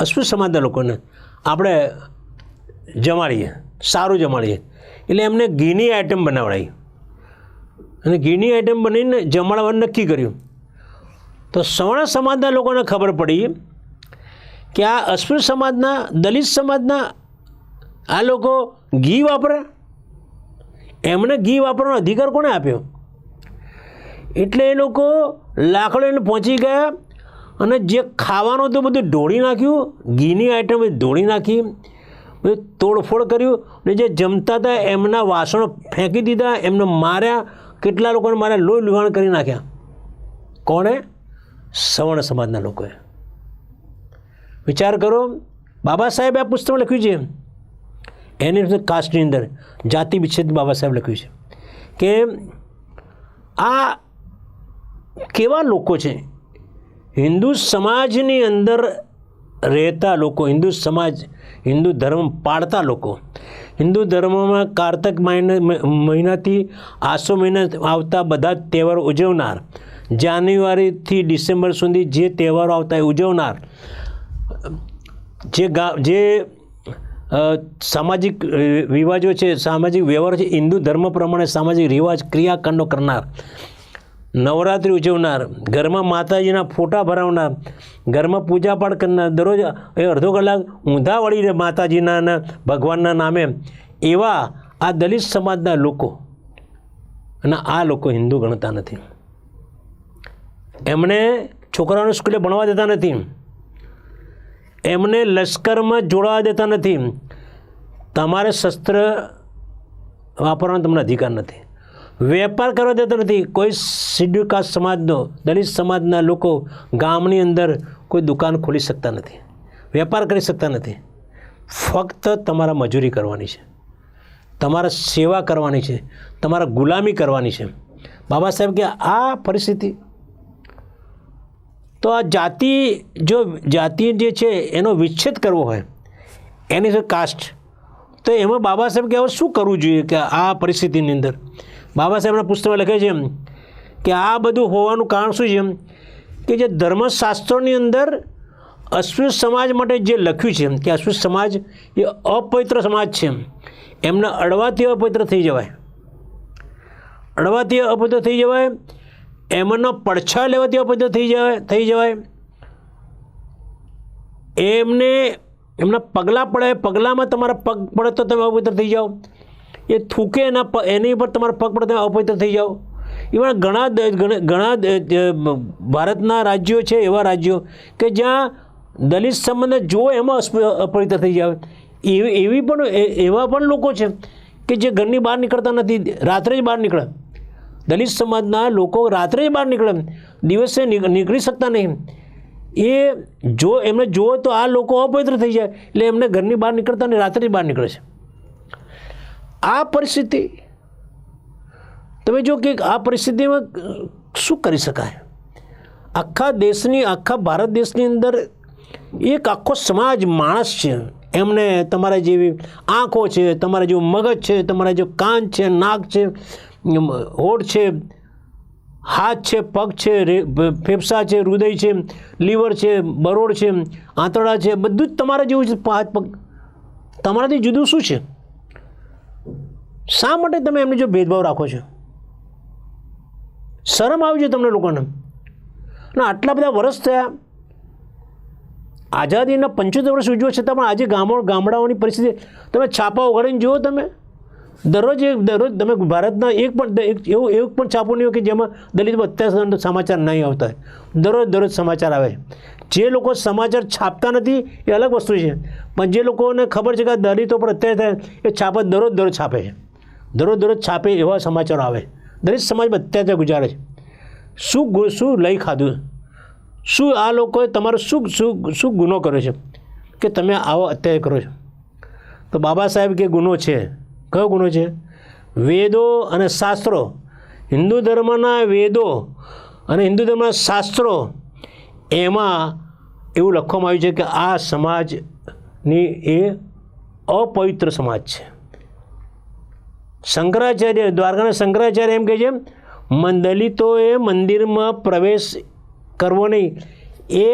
અસ્પૃશ્ય સમાજના લોકોને આપણે જમાડીએ, સારું જમાડીએ. એટલે એમને ઘીની આઈટમ બનાવડાવી અને ઘીની આઈટમ બનીને જમાડવાનું નક્કી કર્યું. તો સવર્ણ સમાજના લોકોને ખબર પડી કે આ અસ્પૃશ્ય સમાજના, દલિત સમાજના આ લોકો ઘી વાપરે, એમને ઘી વાપરવાનો અધિકાર કોણે આપ્યો? એટલે એ લોકો લાકડીને પહોંચી ગયા અને જે ખાવાનું હતું બધું ઢોળી નાખ્યું, ઘીની આઈટમ બધી ઢોળી નાખી, બધું તોડફોડ કર્યું, અને જે જમતા હતા એમના વાસણો ફેંકી દીધા, એમને માર્યા. કેટલા લોકોને માર્યા? લોહી લુહાણ કરી નાખ્યા. કોણે? સવર્ણ સમાજના લોકોએ. વિચાર કરો, બાબા સાહેબે આ પુસ્તકમાં લખ્યું છે, એની કાસ્ટની અંદર જાતિ વિચ્છેદ બાબા સાહેબ લખ્યું છે કે આ કેવા લોકો છે. હિન્દુ સમાજની અંદર રહેતા લોકો, હિન્દુ સમાજ, હિન્દુ ધર્મ પાળતા લોકો, હિન્દુ ધર્મમાં કારતક મહિનાથી આસો મહિના આવતા બધા તહેવારો ઉજવનાર, જાન્યુઆરીથી ડિસેમ્બર સુધી જે તહેવારો આવતા એ ઉજવનાર, જે સામાજિક રિવાજો છે, સામાજિક વ્યવહાર છે, હિન્દુ ધર્મ પ્રમાણે સામાજિક રિવાજ ક્રિયાકાંડો કરનાર, નવરાત્રિ ઉજવનાર, ઘરમાં માતાજીના ફોટા ભરાવનાર, ઘરમાં પૂજાપાઠ કરનાર, દરરોજ અડધો કલાક ઊંધા વળીને માતાજીના અને ભગવાનના નામે, એવા આ દલિત સમાજના લોકો, અને આ લોકો હિન્દુ ગણતા નથી. એમણે છોકરાઓને સ્કૂલે ભણવા દેતા નથી, એમને લશ્કરમાં જોડાવા દેતા નથી. તમારે શસ્ત્ર વાપરવાનો તમને અધિકાર નથી. વેપાર કરવા દેતા નથી. કોઈ શિડ્યુલ કાસ્ટ સમાજનો, દલિત સમાજના લોકો ગામની અંદર કોઈ દુકાન ખોલી શકતા નથી, વેપાર કરી શકતા નથી. ફક્ત તમારા મજૂરી કરવાની છે, તમારા સેવા કરવાની છે, તમારા ગુલામી કરવાની છે. બાબા સાહેબ કે આ પરિસ્થિતિ, તો આ જાતિ જે છે એનો વિચ્છેદ કરવો હોય, એની છે કાસ્ટ, તો એમાં બાબા સાહેબ કે હવે શું કરવું જોઈએ કે આ પરિસ્થિતિની અંદર? બાબા સાહેબના પુસ્તકમાં લખે છે કે આ બધું હોવાનું કારણ શું છે? કે જે ધર્મશાસ્ત્રોની અંદર અસ્પૃશ્ય સમાજ માટે જે લખ્યું છે કે અસ્પૃશ્ય સમાજ એ અપવિત્ર સમાજ છે, એમને અડવાથી અપવિત્ર થઈ જવાય, અડવાથી અપવિત્ર થઈ જવાય, એમનો પડછા લેવાથી અપવિત્ર થઈ જવાય, એમના પગલાં પડે, પગલાંમાં તમારા પગ પડે તો તમે અપવિત્ર થઈ જાઓ, એ થૂકે એની પર તમારા પગ પડે તમે અપવિત્ર થઈ જાઓ. એવા ઘણા ભારતના રાજ્યો છે, એવા રાજ્યો કે જ્યાં દલિત સંબંધને જુઓ એમાં અપવિત્ર થઈ જાય. એવા પણ લોકો છે કે જે ઘરની બહાર નીકળતા નથી, રાત્રે જ બહાર નીકળે. દલિત સમાજના લોકો રાત્રે જ બહાર નીકળે, દિવસે નીકળી શકતા નહીં. એમને જુઓ તો આ લોકો અપવિત્ર થઈ જાય, એટલે એમને ઘરની બહાર નીકળતા નહીં, રાત્રે જ બહાર નીકળે છે. આ પરિસ્થિતિ તમે જો કે આ પરિસ્થિતિમાં શું કરી શકાય? આખા ભારત દેશની અંદર એક આખો સમાજ માણસ છે, એમને તમારા જેવી આંખો છે, તમારા જેવું મગજ છે, તમારા જેવું કાન છે, નાક છે, હોઠ છે, હાથ છે, પગ છે, ફેફસા છે, હૃદય છે, લીવર છે, બરોડ છે, આંતરડા છે, બધું જ તમારા જેવું છે. હાથ પગ તમારાથી જુદું શું છે? શા માટે તમે એમને જો ભેદભાવ રાખો છો? શરમ આવી છે તમને લોકોને? અને આટલા બધા વર્ષ થયા, આઝાદીના 75 વર્ષ ઉજવ્યા છતાં પણ આજે ગામડાઓની પરિસ્થિતિ તમે છાપા ઉઘાડીને જુઓ, તમે દરરોજ તમે ભારતના એક પણ છાપો નહીં હોય કે જેમાં દલિત અત્યાચાર સમાચાર નહીં આવતા હોય. દરરોજ સમાચાર આવે. જે લોકો સમાચાર છાપતા નથી એ અલગ વસ્તુ છે, પણ જે લોકોને ખબર છે કે દલિતો પર અત્યાચાર થાય એ છાપા દરરોજ છાપે છે. દરરોજ છાપે એવા સમાચારો આવે. દલિત સમાજમાં અત્યાચાર ગુજારે છે. શું લઈ ખાધું? શું આ લોકોએ તમારો શું ગુનો કર્યો છે કે તમે આવો અત્યાચાર કરો છો? તો બાબા સાહેબ કે ગુનો છે. કયો ગુનો છે? વેદો અને શાસ્ત્રો, હિન્દુ ધર્મના વેદો અને હિન્દુ ધર્મના શાસ્ત્રો, એમાં એવું લખવામાં આવ્યું છે કે આ સમાજની એ અપવિત્ર સમાજ છે. દ્વારકાના શંકરાચાર્ય એમ કહે છે, દલિતોએ મંદિરમાં પ્રવેશ કરવો નહીં, એ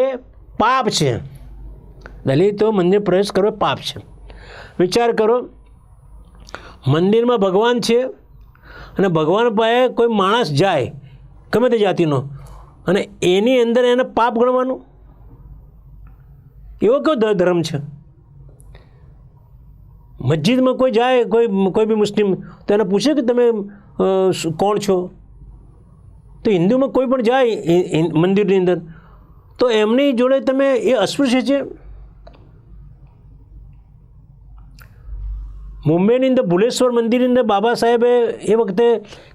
પાપ છે. દલિતો મંદિર પ્રવેશ કરવો પાપ છે. વિચાર કરો, મંદિરમાં ભગવાન છે અને ભગવાન પાસે કોઈ માણસ જાય ગમે તે જાતિનો અને એની અંદર એને પાપ ગણવાનું? એવો કયો ધર્મ છે? મસ્જિદમાં કોઈ જાય, કોઈ બી મુસ્લિમ, તો એને પૂછે કે તમે કોણ છો? તો હિન્દુમાં કોઈ પણ જાય મંદિરની અંદર તો એમની જોડે તમે એ અસ્પૃશ્ય છે. મુંબઈની અંદર ભુલેશ્વર મંદિરની અંદર બાબા સાહેબે એ વખતે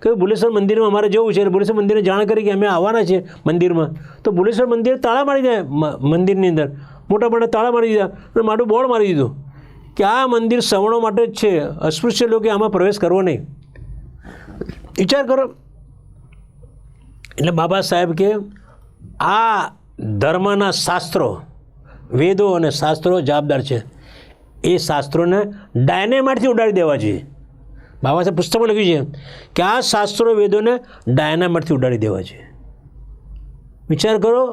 કહ્યું ભુલેશ્વર મંદિરમાં અમારે જવું છે. ભુલેશ્વર મંદિરને જાણ કરી કે અમે આવવાના છે મંદિરમાં. તો ભુલેશ્વર મંદિર તાળા મારી દે, મંદિરની અંદર મોટા તાળા મારી દીધા અને માટું બોર્ડ મારી દીધું કે આ મંદિર સવર્ણો માટે જ છે, અસ્પૃશ્ય લોકો આમાં પ્રવેશ કરવો નહીં. વિચાર કરો. એટલે બાબા સાહેબ કે આ ધર્મના શાસ્ત્રો, વેદો અને શાસ્ત્રો જવાબદાર છે. એ શાસ્ત્રોને ડાયનેમાઇટથી ઉડાડી દેવા જોઈએ. બાબા સાહેબ પુસ્તકમાં લખ્યું છે કે આ શાસ્ત્રો વેદોને ડાયનેમાઇટથી ઉડાડી દેવા જોઈએ. વિચાર કરો,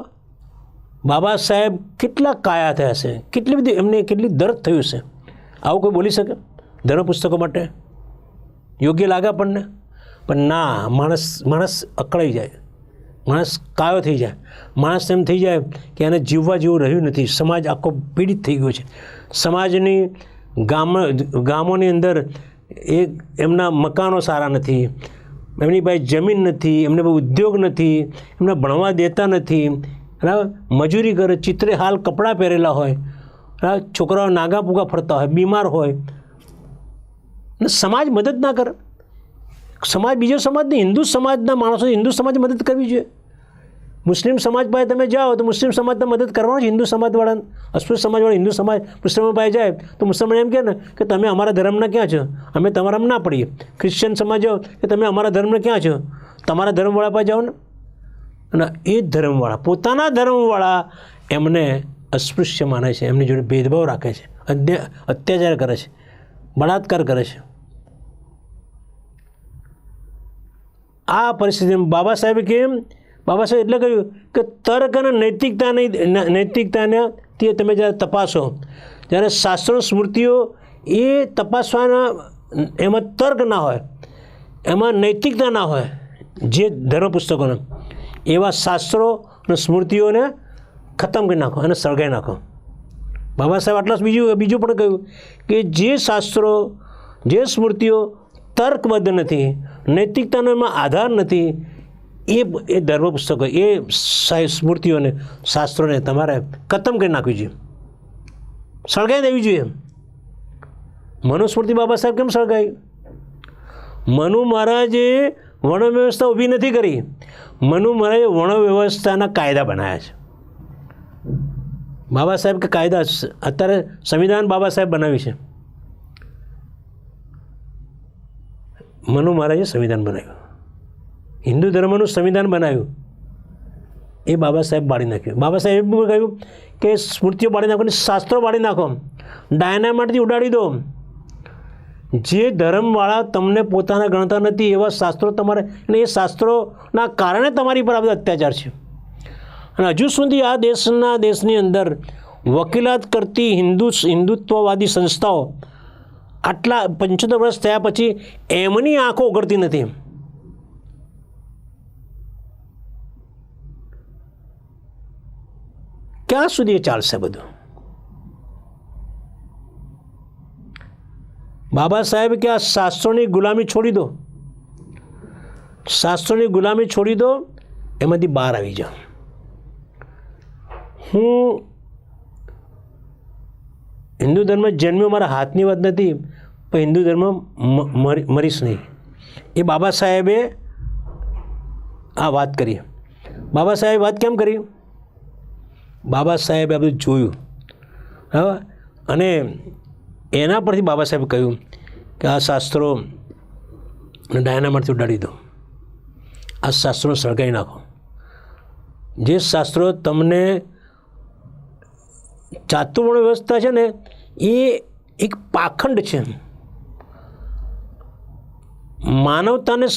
બાબા સાહેબ કેટલા કાયા થયા છે, કેટલી બધી એમને કેટલી દર્દ થયું છે. આવું કોઈ બોલી શકે ધર્મ પુસ્તકો માટે? યોગ્ય લાગે આપણને? પણ ના, માણસ અકળાઈ જાય, માણસ કાયો થઈ જાય, માણસ એમ થઈ જાય કે એને જીવવા જેવું રહ્યું નથી. સમાજ આખો પીડિત થઈ ગયો છે. સમાજની ગામોની અંદર એમના મકાનો સારા નથી, એમની પાસે જમીન નથી, એમને પાસે ઉદ્યોગ નથી, એમને ભણવા દેતા નથી, બરાબર? મજૂરી કરે, ચિત્રે હાલ કપડાં પહેરેલા હોય, બરાબર? છોકરાઓ નાગા પૂગા ફરતા હોય, બીમાર હોય, અને સમાજ મદદ ના કરે. સમાજ બીજો સમાજ નહીં, હિન્દુ સમાજના માણસો હિન્દુ સમાજ મદદ કરવી જોઈએ. મુસ્લિમ સમાજ પાસે તમે જાઓ તો મુસ્લિમ સમાજને મદદ કરવાનો છે. હિન્દુ સમાજવાળાને, અસ્પૃશ્ય સમાજવાળા હિન્દુ સમાજ મુસ્લિમો પાસે જાય તો મુસલમાન એમ કહે ને કે તમે અમારા ધર્મના ક્યાં છો, અમે તમારામાં ના પડીએ. ક્રિશ્ચિયન સમાજ જાઓ કે તમે અમારા ધર્મને ક્યાં છો, તમારા ધર્મવાળા પાસે જાઓ ને. અને એ ધર્મવાળા, પોતાના ધર્મવાળા એમને અસ્પૃશ્ય માને છે, એમની જોડે ભેદભાવ રાખે છે, અત્યાચાર કરે છે, બળાત્કાર કરે છે. આ પરિસ્થિતિમાં બાબા સાહેબ એટલે કહ્યું કે તર્ક અને નૈતિકતાને તે તમે જ્યારે તપાસો, જ્યારે શાસ્ત્રો સ્મૃતિઓ એ તપાસવાના, એમાં તર્ક ના હોય, એમાં નૈતિકતા ના હોય, જે ધર્મ પુસ્તકોને, એવા શાસ્ત્રો અને સ્મૃતિઓને ખતમ કરી નાખો અને સળગાવી નાખો. બાબા સાહેબ આટલા બીજું પણ કહ્યું કે જે શાસ્ત્રો, જે સ્મૃતિઓ તર્કબદ્ધ નથી, નૈતિકતાનો એમાં આધાર નથી, એ ધર્મ પુસ્તકો, એ સ્મૃતિઓને, શાસ્ત્રોને તમારે ખતમ કરી નાખવી જોઈએ, સળગાવી દેવી જોઈએ. મનુસ્મૃતિ બાબા સાહેબ કેમ સળગાવી? મનુ મહારાજે વર્ણ વ્યવસ્થા ઊભી નથી કરી, મનુ મહારાજે વર્ણ વ્યવસ્થાના કાયદા બનાવ્યા છે. બાબા સાહેબ કે કાયદા, અત્યારે સંવિધાન બાબા સાહેબ બનાવ્યું છે. મનુ મહારાજે સંવિધાન બનાવ્યું, હિન્દુ ધર્મનું સંવિધાન બનાવ્યું, એ બાબા સાહેબ બાળી નાખ્યું. બાબા સાહેબ એવું કહ્યું કે સ્મૃતિઓ બાળી નાખો, શાસ્ત્રો બાળી નાખો, ડાયનામાઇટથી ઉડાડી દો. જે ધર્મવાળા તમને પોતાના ગણતા નથી એવા શાસ્ત્રો તમારે, અને એ શાસ્ત્રોના કારણે તમારી પર આ બધા અત્યાચાર છે. અને હજુ સુધી આ દેશની અંદર વકીલાત કરતી હિન્દુત્વવાદી સંસ્થાઓ આટલા 75 વર્ષ થયા પછી એમની આંખો ઉઘડતી નથી. ક્યાં સુધી એ ચાલશે બધું? બાબા સાહેબ કે આ શાસ્ત્રોની ગુલામી છોડી દો, શાસ્ત્રોની ગુલામી છોડી દો, એમાંથી બહાર આવી જાઓ. હું હિન્દુ ધર્મ જન્મ્યો, મારા હાથની વાત નથી, પણ હિન્દુ ધર્મ મરીશ નહીં. એ બાબા સાહેબે આ વાત કરી. બાબા સાહેબે વાત કેમ કરી? બાબા સાહેબે આ બધું જોયું, બરાબર, અને એના પરથી બાબા સાહેબે કહ્યું કે આ શાસ્ત્રો ડાયનામાઇટથી ઉડાડી દો, આ શાસ્ત્રો સળગાવી નાખો. જે શાસ્ત્રો તમને ચાતુર્વર્ણ વ્યવસ્થા છે ને, એ એક પાખંડ છે, માનવતાને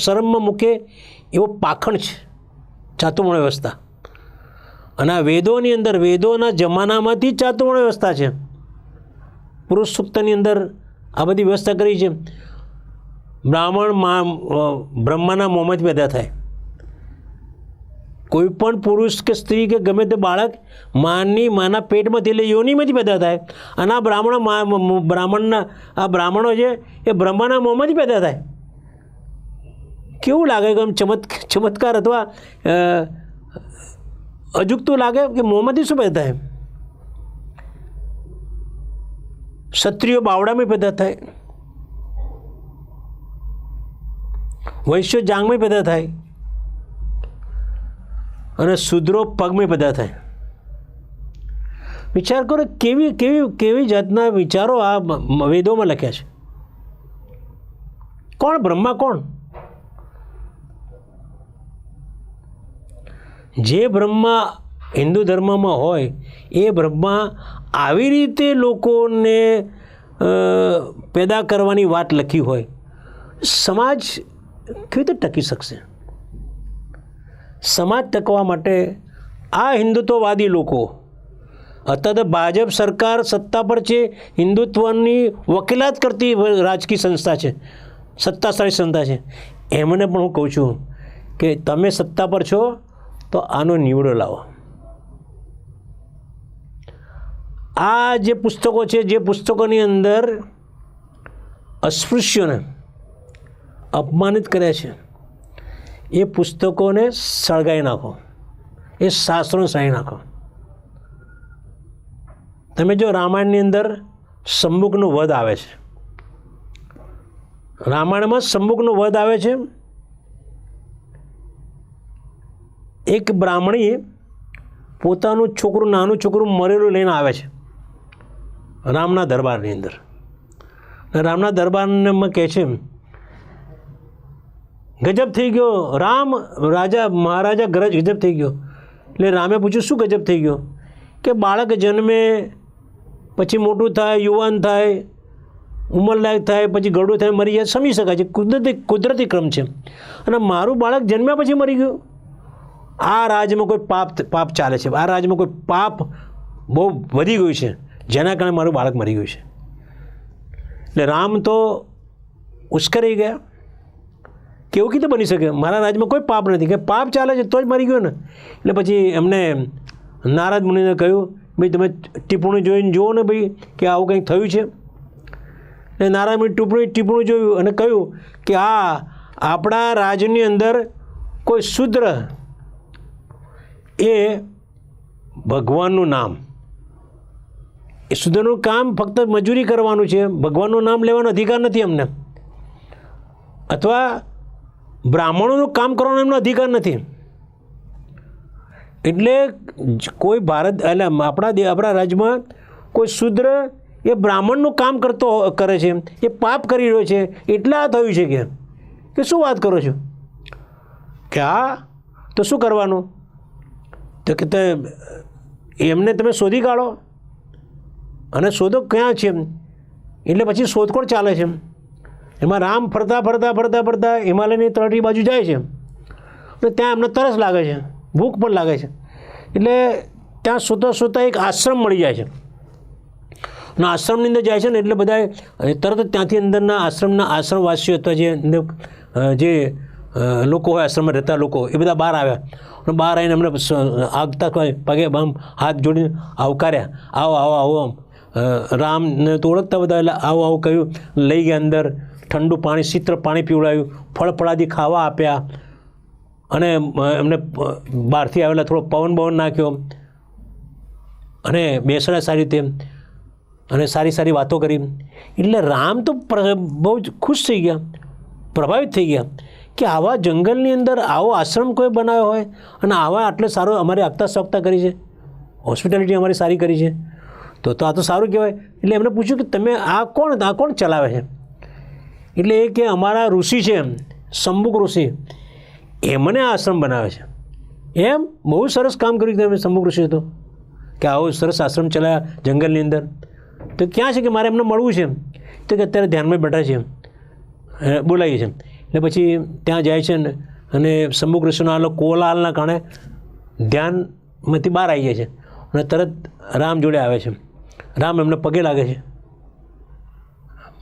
શર્મમાં મૂકે એવો પાખંડ છે ચાતુર્વર્ણ વ્યવસ્થા. અને આ વેદોની અંદર, વેદોના જમાનામાંથી ચાતુર્વર્ણ વ્યવસ્થા છે. પુરુષ સૂક્તની અંદર આ બધી વ્યવસ્થા કરી છે. બ્રહ્માના મોંમાંથી પેદા થાય. કોઈ પણ પુરુષ કે સ્ત્રી કે ગમે તે બાળક માના પેટમાંથી, એટલે યોનિમાંથી પેદા થાય. અને આ બ્રાહ્મણો છે એ બ્રહ્માના મોંમાંથી પેદા થાય. કેવું લાગે કે ચમત્કાર અથવા અજુકતું લાગે કે મોંમાંથી શું પેદા થાય? ક્ષત્રિયો બાવડામાં પેદા થાય, વૈશ્યો જાંગમાં પેદા થાય, અને શૂદ્રો પગમાં પેદા થાય. વિચાર કરો કેવી જાતના વિચારો આ વેદોમાં લખ્યા છે. કોણ બ્રહ્મા? કોણ? જે બ્રહ્મા હિન્દુ ધર્મમાં હોય એ બ્રહ્મા આવી રીતે લોકોને પેદા કરવાની વાત લખી હોય, સમાજ કેવી રીતે ટકી શકશે? સમાજ ટકવા માટે આ હિન્દુત્વવાદી લોકો, અત્યારે ભાજપ સરકાર સત્તા પર છે, હિન્દુત્વની વકીલાત કરતી રાજકીય સંસ્થા છે, સત્તાશાળી સંસ્થા છે, એમને પણ હું કહું છું કે તમે સત્તા પર છો તો આનો નિવડો લાવો. આ જે પુસ્તકો છે, જે પુસ્તકોની અંદર અસ્પૃશ્યોને અપમાનિત કર્યા છે, એ પુસ્તકોને સળગાવી નાખો, એ શાસ્ત્રોને સળગાવી નાખો. તમે જો રામાયણની અંદર શંભુકનો વધ આવે છે, રામાયણમાં શંભુકનો વધ આવે છે. એક બ્રાહ્મણી પોતાનું છોકરું, નાનું છોકરું મરેલું લઈને આવે છે રામના દરબારની અંદર. રામના દરબારમાં કહે છે ગજબ થઈ ગયો, રામ મહારાજા ગજબ થઈ ગયો. એટલે રામે પૂછ્યું શું ગજબ થઈ ગયો? કે બાળક જન્મે પછી મોટું થાય, યુવાન થાય, ઉંમરલાયક થાય, પછી ગળું થાય, મરી જાય, સમજી શકાય છે, કુદરતી ક્રમ છે. અને મારું બાળક જન્મ્યા પછી મરી ગયું, આ રાજ્યમાં કોઈ પાપ ચાલે છે, આ રાજ્યમાં કોઈ પાપ બહુ વધી ગયું છે, જેના કારણે મારું બાળક મરી ગયું છે. એટલે રામ તો ઉશ્કેરાઈ ગયા. કેવું કીધું બની શકે? મારા રાજ્યમાં કોઈ પાપ નથી, કે પાપ ચાલે છે તો જ મરી ગયો ને. એટલે પછી એમને નારદ મુનિને કહ્યું, ભાઈ તમે ટિપ્પણી જોઈને જુઓ ને ભાઈ કે આવું કંઈક થયું છે. એટલે નારદ મુનિ ટિપ્પણી જોયું અને કહ્યું કે આપણા રાજ્યની અંદર કોઈ શૂદ્ર એ ભગવાનનું નામ, એ શૂદ્રનું કામ ફક્ત મજૂરી કરવાનું છે, ભગવાનનું નામ લેવાનો અધિકાર નથી અમને, અથવા બ્રાહ્મણોનું કામ કરવાનો એમનો અધિકાર નથી. એટલે કોઈ એટલે આપણા રાજ્યમાં કોઈ શૂદ્ર એ બ્રાહ્મણનું કામ કરે છે, એ પાપ કરી રહ્યો છે, એટલે આ થયું છે. કે શું વાત કરો છો? કે તો શું કરવાનું? તો કે એમને તમે શોધી કાઢો, અને શોધો ક્યાં છે. એટલે પછી શોધખોળ ચાલે છે. એમાં રામ ફરતા હિમાલયની તળેટી બાજુ જાય છે, અને ત્યાં એમને તરસ લાગે છે, ભૂખ પણ લાગે છે. એટલે ત્યાં સૂતા એક આશ્રમ મળી જાય છે, અને આશ્રમની અંદર જાય છે ને એટલે બધા તરત જ ત્યાંથી અંદરના આશ્રમવાસીઓ અથવા જે લોકો હોય, આશ્રમમાં રહેતા લોકો, એ બધા બહાર આવ્યા. અને બહાર આવીને એમને આગતા પગે હાથ જોડીને આવકાર્યા, આવો. રામને તો ઓળખતા બધા, એટલે આવું કહ્યું. લઈ ગયા અંદર, ઠંડુ પાણી, શીતળ પાણી પીવડાવ્યું, ફળફળાદી ખાવા આપ્યા, અને એમને બહારથી આવેલા થોડો પવન નાખ્યો, અને બેસડા સારી રીતે, અને સારી વાતો કરી. એટલે રામ તો બહુ જ ખુશ થઈ ગયા, પ્રભાવિત થઈ ગયા કે આવા જંગલની અંદર આવો આશ્રમ કોઈ બનાવ્યો હોય, અને આટલો સારો અમારી આગતા સગતા કરી છે, હોસ્પિટાલિટી અમારી સારી કરી છે, તો આ તો સારું કહેવાય. એટલે એમને પૂછ્યું કે તમે આ કોણ ચલાવે છે? એટલે એ કે અમારા ઋષિ છે, શંભુક ઋષિ, એમને આ આશ્રમ બનાવે છે. એમ બહુ સરસ કામ કર્યું તમે શંભુક ઋષિ તો, કે આવો સરસ આશ્રમ ચલાવ્યા જંગલની અંદર. તો ક્યાં છે કે મારે એમને મળવું છે? તો કે અત્યારે ધ્યાનમાં બેઠા છે, બોલાવીએ છે. એટલે પછી ત્યાં જાય છે ને, અને શંભુક ઋષિનો કોલાહલના કારણે ધ્યાનમાંથી બહાર આવી જાય છે, અને તરત રામ જોડે આવે છે. રામ એમને પગે લાગે છે,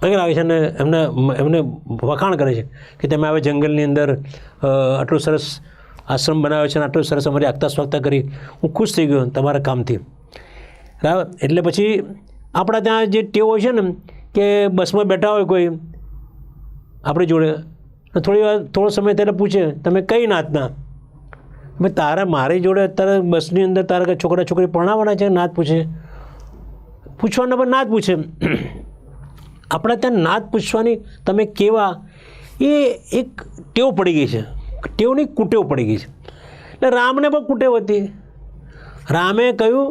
અને એમને વખાણ કરે છે કે તમે હવે જંગલની અંદર આટલું સરસ આશ્રમ બનાવ્યો છે, અને આટલું સરસ અમારી આગતા સ્વાગતા કરી, હું ખુશ થઈ ગયો તમારા કામથી. બરાબર. એટલે પછી આપણા ત્યાં જે ટેવ હોય છે ને, કે બસમાં બેઠા હોય કોઈ આપણી જોડે, થોડો સમય ત્યારે પૂછે તમે કઈ નાતના? ભાઈ મારી જોડે અત્યારે બસની અંદર તારા છોકરા છોકરી પરણાવવાના છે, નાત પૂછવાના પણ નાત પૂછે. આપણે ત્યાં નાત પૂછવાની તમે કેવા, એ એક ટેવ પડી ગઈ છે, ટેવની કુટેવ પડી ગઈ છે. એટલે રામને પણ કુટેવ હતી. રામે કહ્યું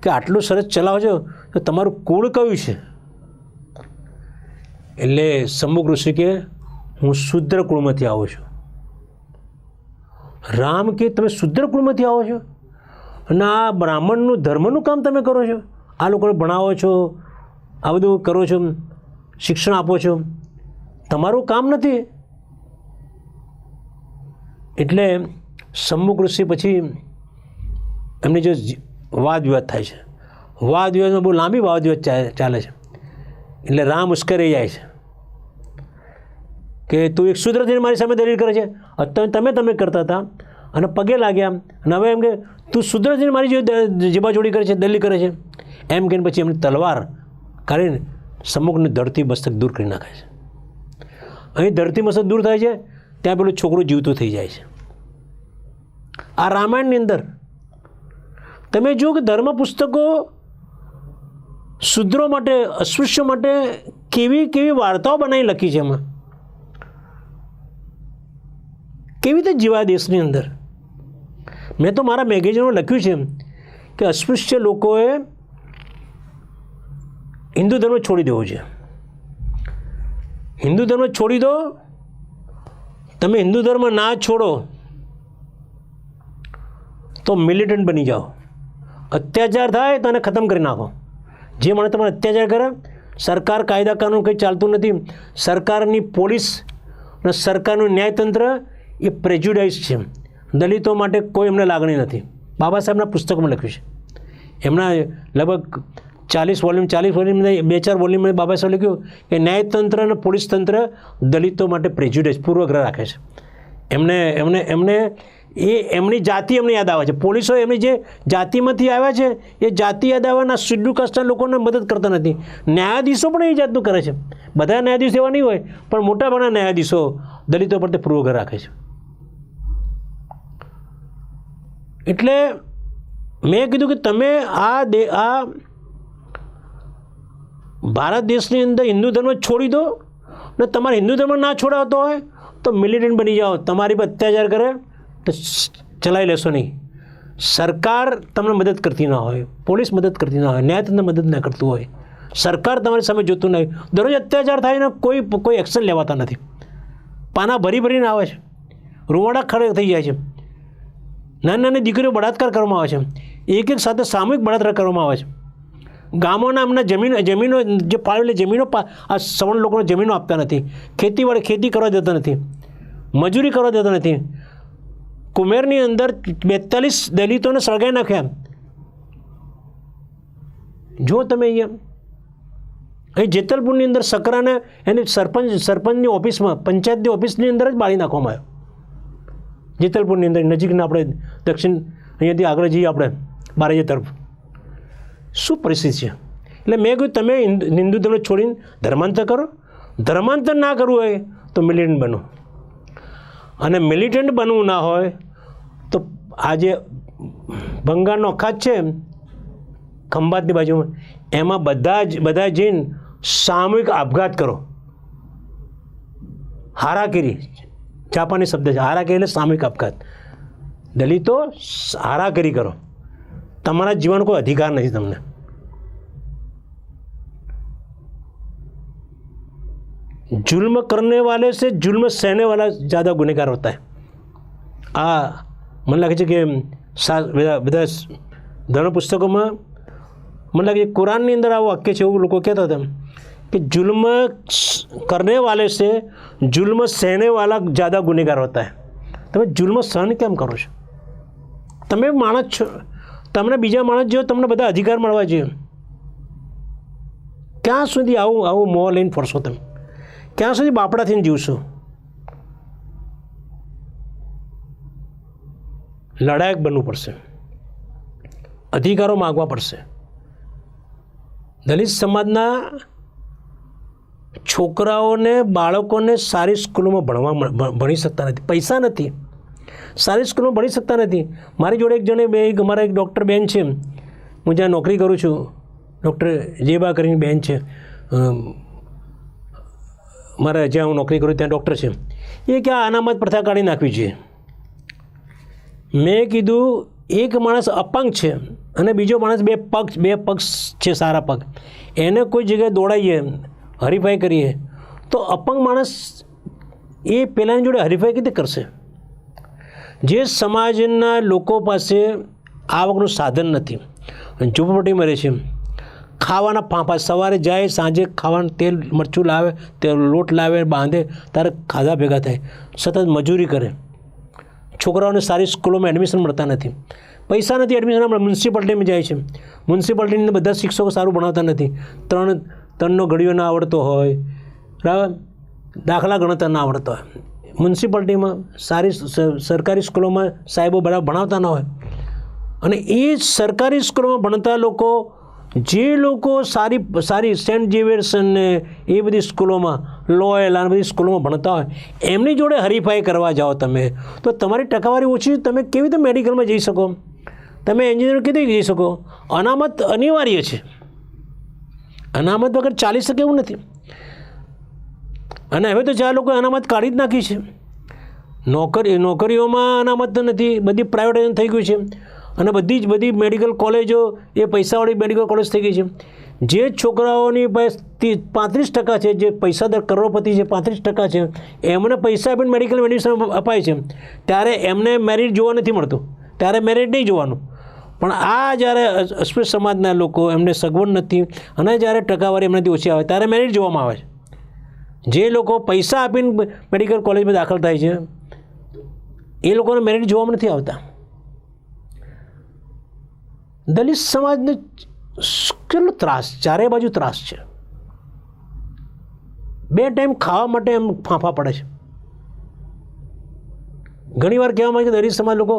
કે આટલું સરસ ચલાવો છો તો તમારું કુળ કયું છે? એટલે શંભુક ઋષિ કે હું શૂદ્ર કુળમાંથી આવું છું. રામ કે તમે શૂદ્ર કુળમાંથી આવો છો, અને આ બ્રાહ્મણનું ધર્મનું કામ તમે કરો છો, આ લોકોને ભણાવો છો, આ બધું કરો છો, શિક્ષણ આપો છો, તમારું કામ નથી. એટલે શંભુક ઋષિ પછી એમની જે વાદ વિવાદ થાય છે, વાદ વિવાદમાં બહુ લાંબી વાદ વિવાદ ચાલે છે. એટલે રામ ઉશ્કેરાઈ જાય છે કે તું એક શૂદ્ર થઈને મારી સામે દલીલ કરે છે, તમે કરતા હતા અને પગે લાગ્યા, અને હવે એમ કે તું શૂદ્ર થઈને મારી જીબાજોડી કરે છે, દલીલ કરે છે. એમ કહીને પછી એમની તલવાર કાઢીને શંભુકની ધરતી મસ્તક દૂર કરી નાખે છે. અહીં ધરતી મસ્તક દૂર થાય છે, ત્યાં પેલું છોકરું જીવતું થઈ જાય છે. આ રામાયણની અંદર તમે જુઓ કે ધર્મ પુસ્તકો શૂદ્રો માટે, અસ્પૃશ્યો માટે કેવી વાર્તાઓ બનાવી લખી છે. એમાં કેવી રીતે જીવા દેશની અંદર. મેં તો મારા મેગેઝિનમાં લખ્યું છે કે અસ્પૃશ્ય લોકોએ હિન્દુ ધર્મ છોડી દેવો છે. હિન્દુ ધર્મ છોડી દો. તમે હિન્દુ ધર્મ ના છોડો તો મિલિટન્ટ બની જાઓ. અત્યાચાર થાય તો એને ખતમ કરી નાખો. જે માણસ તમારે અત્યાચાર કરે, સરકાર કાયદા કાનૂન કંઈ ચાલતું નથી. સરકારની પોલીસ અને સરકારનું ન્યાયતંત્ર એ પ્રેજ્યુડાઇઝ છે, દલિતો માટે કોઈ એમને લાગણી નથી. બાબા સાહેબના પુસ્તકોમાં લખ્યું છે. એમના લગભગ 40 વોલ્યુમ 2-4 વોલ્યુમમાં બાબા સાહેબ લખ્યું કે ન્યાયતંત્ર અને પોલીસ તંત્ર દલિતો માટે પ્રેજ્યુડિસ પૂર્વગ્રહ રાખે છે. એમની જાતિ એમને યાદ આવે છે. પોલીસો એમની જે જાતિમાંથી આવ્યા છે એ જાતિ યાદ આવવાના શેડ્યુલ કાસ્ટના લોકોને મદદ કરતા નથી. ન્યાયાધીશો પણ એ જાતનું કરે છે. બધા ન્યાયાધીશો એવા નહીં હોય, પણ મોટાભાગના ન્યાયાધીશો દલિતો પર પૂર્વગ્રહ રાખે છે. એટલે મેં કીધું કે તમે આ ભારત દેશની અંદર હિન્દુ ધર્મ છોડી દો, ને તમારે હિન્દુ ધર્મ ના છોડાવતો હોય તો મિલિટન્ટ બની જાઓ. તમારી પર અત્યાચાર કરે તો ચલાવી લેશો નહીં. સરકાર તમને મદદ કરતી ના હોય, પોલીસ મદદ કરતી ના હોય, ન્યાયતંત્ર મદદ ના કરતું હોય, સરકાર તમારી સામે જોતું નહીં, દરરોજ અત્યાચાર થાય ને કોઈ એક્શન લેવાતા નથી. પાના ભરીને આવે છે, રૂવાડા ખડે થઈ જાય છે. નાની દીકરીઓ બળાત્કાર કરવામાં આવે છે. એક સાથે સામૂહિક બળાત્કાર કરવામાં આવે છે. ગામોના એમના જમીનો જે પાળેલી જમીનો આ સવર્ણ લોકોને જમીનો આપતા નથી. ખેતી કરવા દેતા નથી, મજૂરી કરવા દેતા નથી. કુમેરની અંદર 42 દલિતોને સળગાવી નાખ્યા. જો તમે અહીં જેતલપુરની અંદર સકરાને એની સરપંચની ઓફિસમાં, પંચાયતની ઓફિસની અંદર જ બાળી નાખવામાં આવ્યો. જેતલપુરની અંદર નજીકના આપણે દક્ષિણ અહીંયાથી આગળ જઈએ આપણે બારેજી તરફ. શું પરિસ્થિતિ છે? એટલે મેં કહ્યું તમે હિન્દુ ધર્મ છોડીને ધર્માંતર કરો. ધર્માંતર ના કરવું હોય તો મિલિટન્ટ બનો. અને મિલિટન્ટ બનવું ના હોય તો આજે બંગાળનો અખાત છે ખંભાતની બાજુમાં, એમાં બધા જઈને સામૂહિક આપઘાત કરો. હારાકીરી જાપાની શબ્દ છે. હારાકીરી એટલે સામૂહિક આપઘાત. દલિતો હારાકીરી કરો. તમારા જીવન કોઈ અધિકાર નથી તમને. जुल्म करने वाले से जुल्म सहने वाला ज़्यादा गुनहगार होता है. આ મને લાગે છે કે બધા ધર્મ પુસ્તકોમાં મને લાગે છે કુરાનની અંદર આવું વાક્ય છે. એવું લોકો કહેતા હતા કે जुल्म करने वाले से जुल्म सहने वाला ज़्यादा गुनहगार होता है. તમે जुल्म સહન કેમ કરો છો? તમે માણસ છો, તમને બીજા માણસ જેવો તમને બધા અધિકાર મળવા જોઈએ. ક્યાં સુધી આવું મોહ લઈને ફરશો તમે? ક્યાં સુધી બાપડા થઈને જીવશો? લડાયક બનવું પડશે, અધિકારો માગવા પડશે. દલિત સમાજના છોકરાઓને, બાળકોને સારી સ્કૂલોમાં ભણી શકતા નથી. પૈસા નથી, સારી સ્કૂલમાં ભણી શકતા નથી. મારી જોડે મારા એક ડૉક્ટર બેન છે, હું જ્યાં નોકરી કરું છું, ડૉક્ટર જેબા કરીને બેન છે, મારા જ્યાં હું નોકરી કરું ત્યાં ડૉક્ટર છે. એ કે આ અનામત પ્રથા કાઢી નાખવી જોઈએ. મેં કીધું એક માણસ અપંગ છે અને બીજો માણસ બે પગ છે, સારા પગ, એને કોઈ જગ્યાએ દોડાઈએ, હરીફાઈ કરીએ તો અપંગ માણસ એ પહેલાંની જોડે હરીફાઈ કેવી રીતે કરશે? જે સમાજના લોકો પાસે આવકનું સાધન નથી, ઝૂંપડપટ્ટીમાં રહે છે, ખાવાના ફાંફા, સવારે જાય સાંજે ખાવાનું તેલ મરચું લાવે, તે લોટ લાવે, બાંધે, તારે ખાધા ભેગા થાય, સતત મજૂરી કરે. છોકરાઓને સારી સ્કૂલોમાં એડમિશન મળતા નથી, પૈસા નથી એડમિશન મળે, મ્યુનિસિપાલિટીમાં જાય છે. મ્યુનિસિપાલિટીની અંદર બધા શિક્ષકો સારું ભણાવતા નથી. ત્રણનો ઘડીઓ ના આવડતો હોય, બરાબર, દાખલા ગણતર ના આવડતા હોય. મ્યુનિસિપાલિટીમાં સારી સરકારી સ્કૂલોમાં સાહેબો બરાબર ભણાવતા ના હોય. અને એ સરકારી સ્કૂલોમાં ભણતા લોકો, જે લોકો સારી સેન્ટ ઝેવિયર્સ ને એ બધી સ્કૂલોમાં, લોયલ આ બધી સ્કૂલોમાં ભણતા હોય, એમની જોડે હરીફાઈ કરવા જાઓ તમે તો તમારી ટકાવારી ઓછી. તમે કેવી રીતે મેડિકલમાં જઈ શકો? તમે એન્જિનિયર કેવી રીતે જઈ શકો? અનામત અનિવાર્ય છે. અનામત વગર ચાલી શકે એવું નથી. અને હવે તો જ્યાં લોકોએ અનામત કાઢી જ નાખી છે. નોકરીઓમાં અનામત નથી, બધી પ્રાઇવેટાઇઝેશન થઈ ગયું છે. અને બધી મેડિકલ કોલેજો એ પૈસાવાળી મેડિકલ કોલેજ થઈ ગઈ છે. જે છોકરાઓની પાસે 35% છે, જે પૈસાદાર કરોડપતિ છે, 35% છે, એમને પૈસા આપીને મેડિકલ એડમિશન અપાય છે, ત્યારે એમને મેરિટ જોવા નથી મળતું. ત્યારે મેરિટ નહીં જોવાનું. પણ આ જ્યારે અસ્પૃશ્ય સમાજના લોકો, એમને સગવડ નથી અને જ્યારે ટકાવારી એમનાથી ઓછી આવે ત્યારે મેરિટ જોવામાં આવે છે. જે લોકો પૈસા આપીને મેડિકલ કોલેજમાં દાખલ થાય છે એ લોકોને મેરિટ જોવામાં નથી આવતા. દલિત સમાજને કેટલો ત્રાસ, ચારે બાજુ ત્રાસ છે. 2 ટાઈમ ખાવા માટે એમ ફાંફા પડે છે. ઘણીવાર કહેવામાં આવે કે દલિત સમાજ લોકો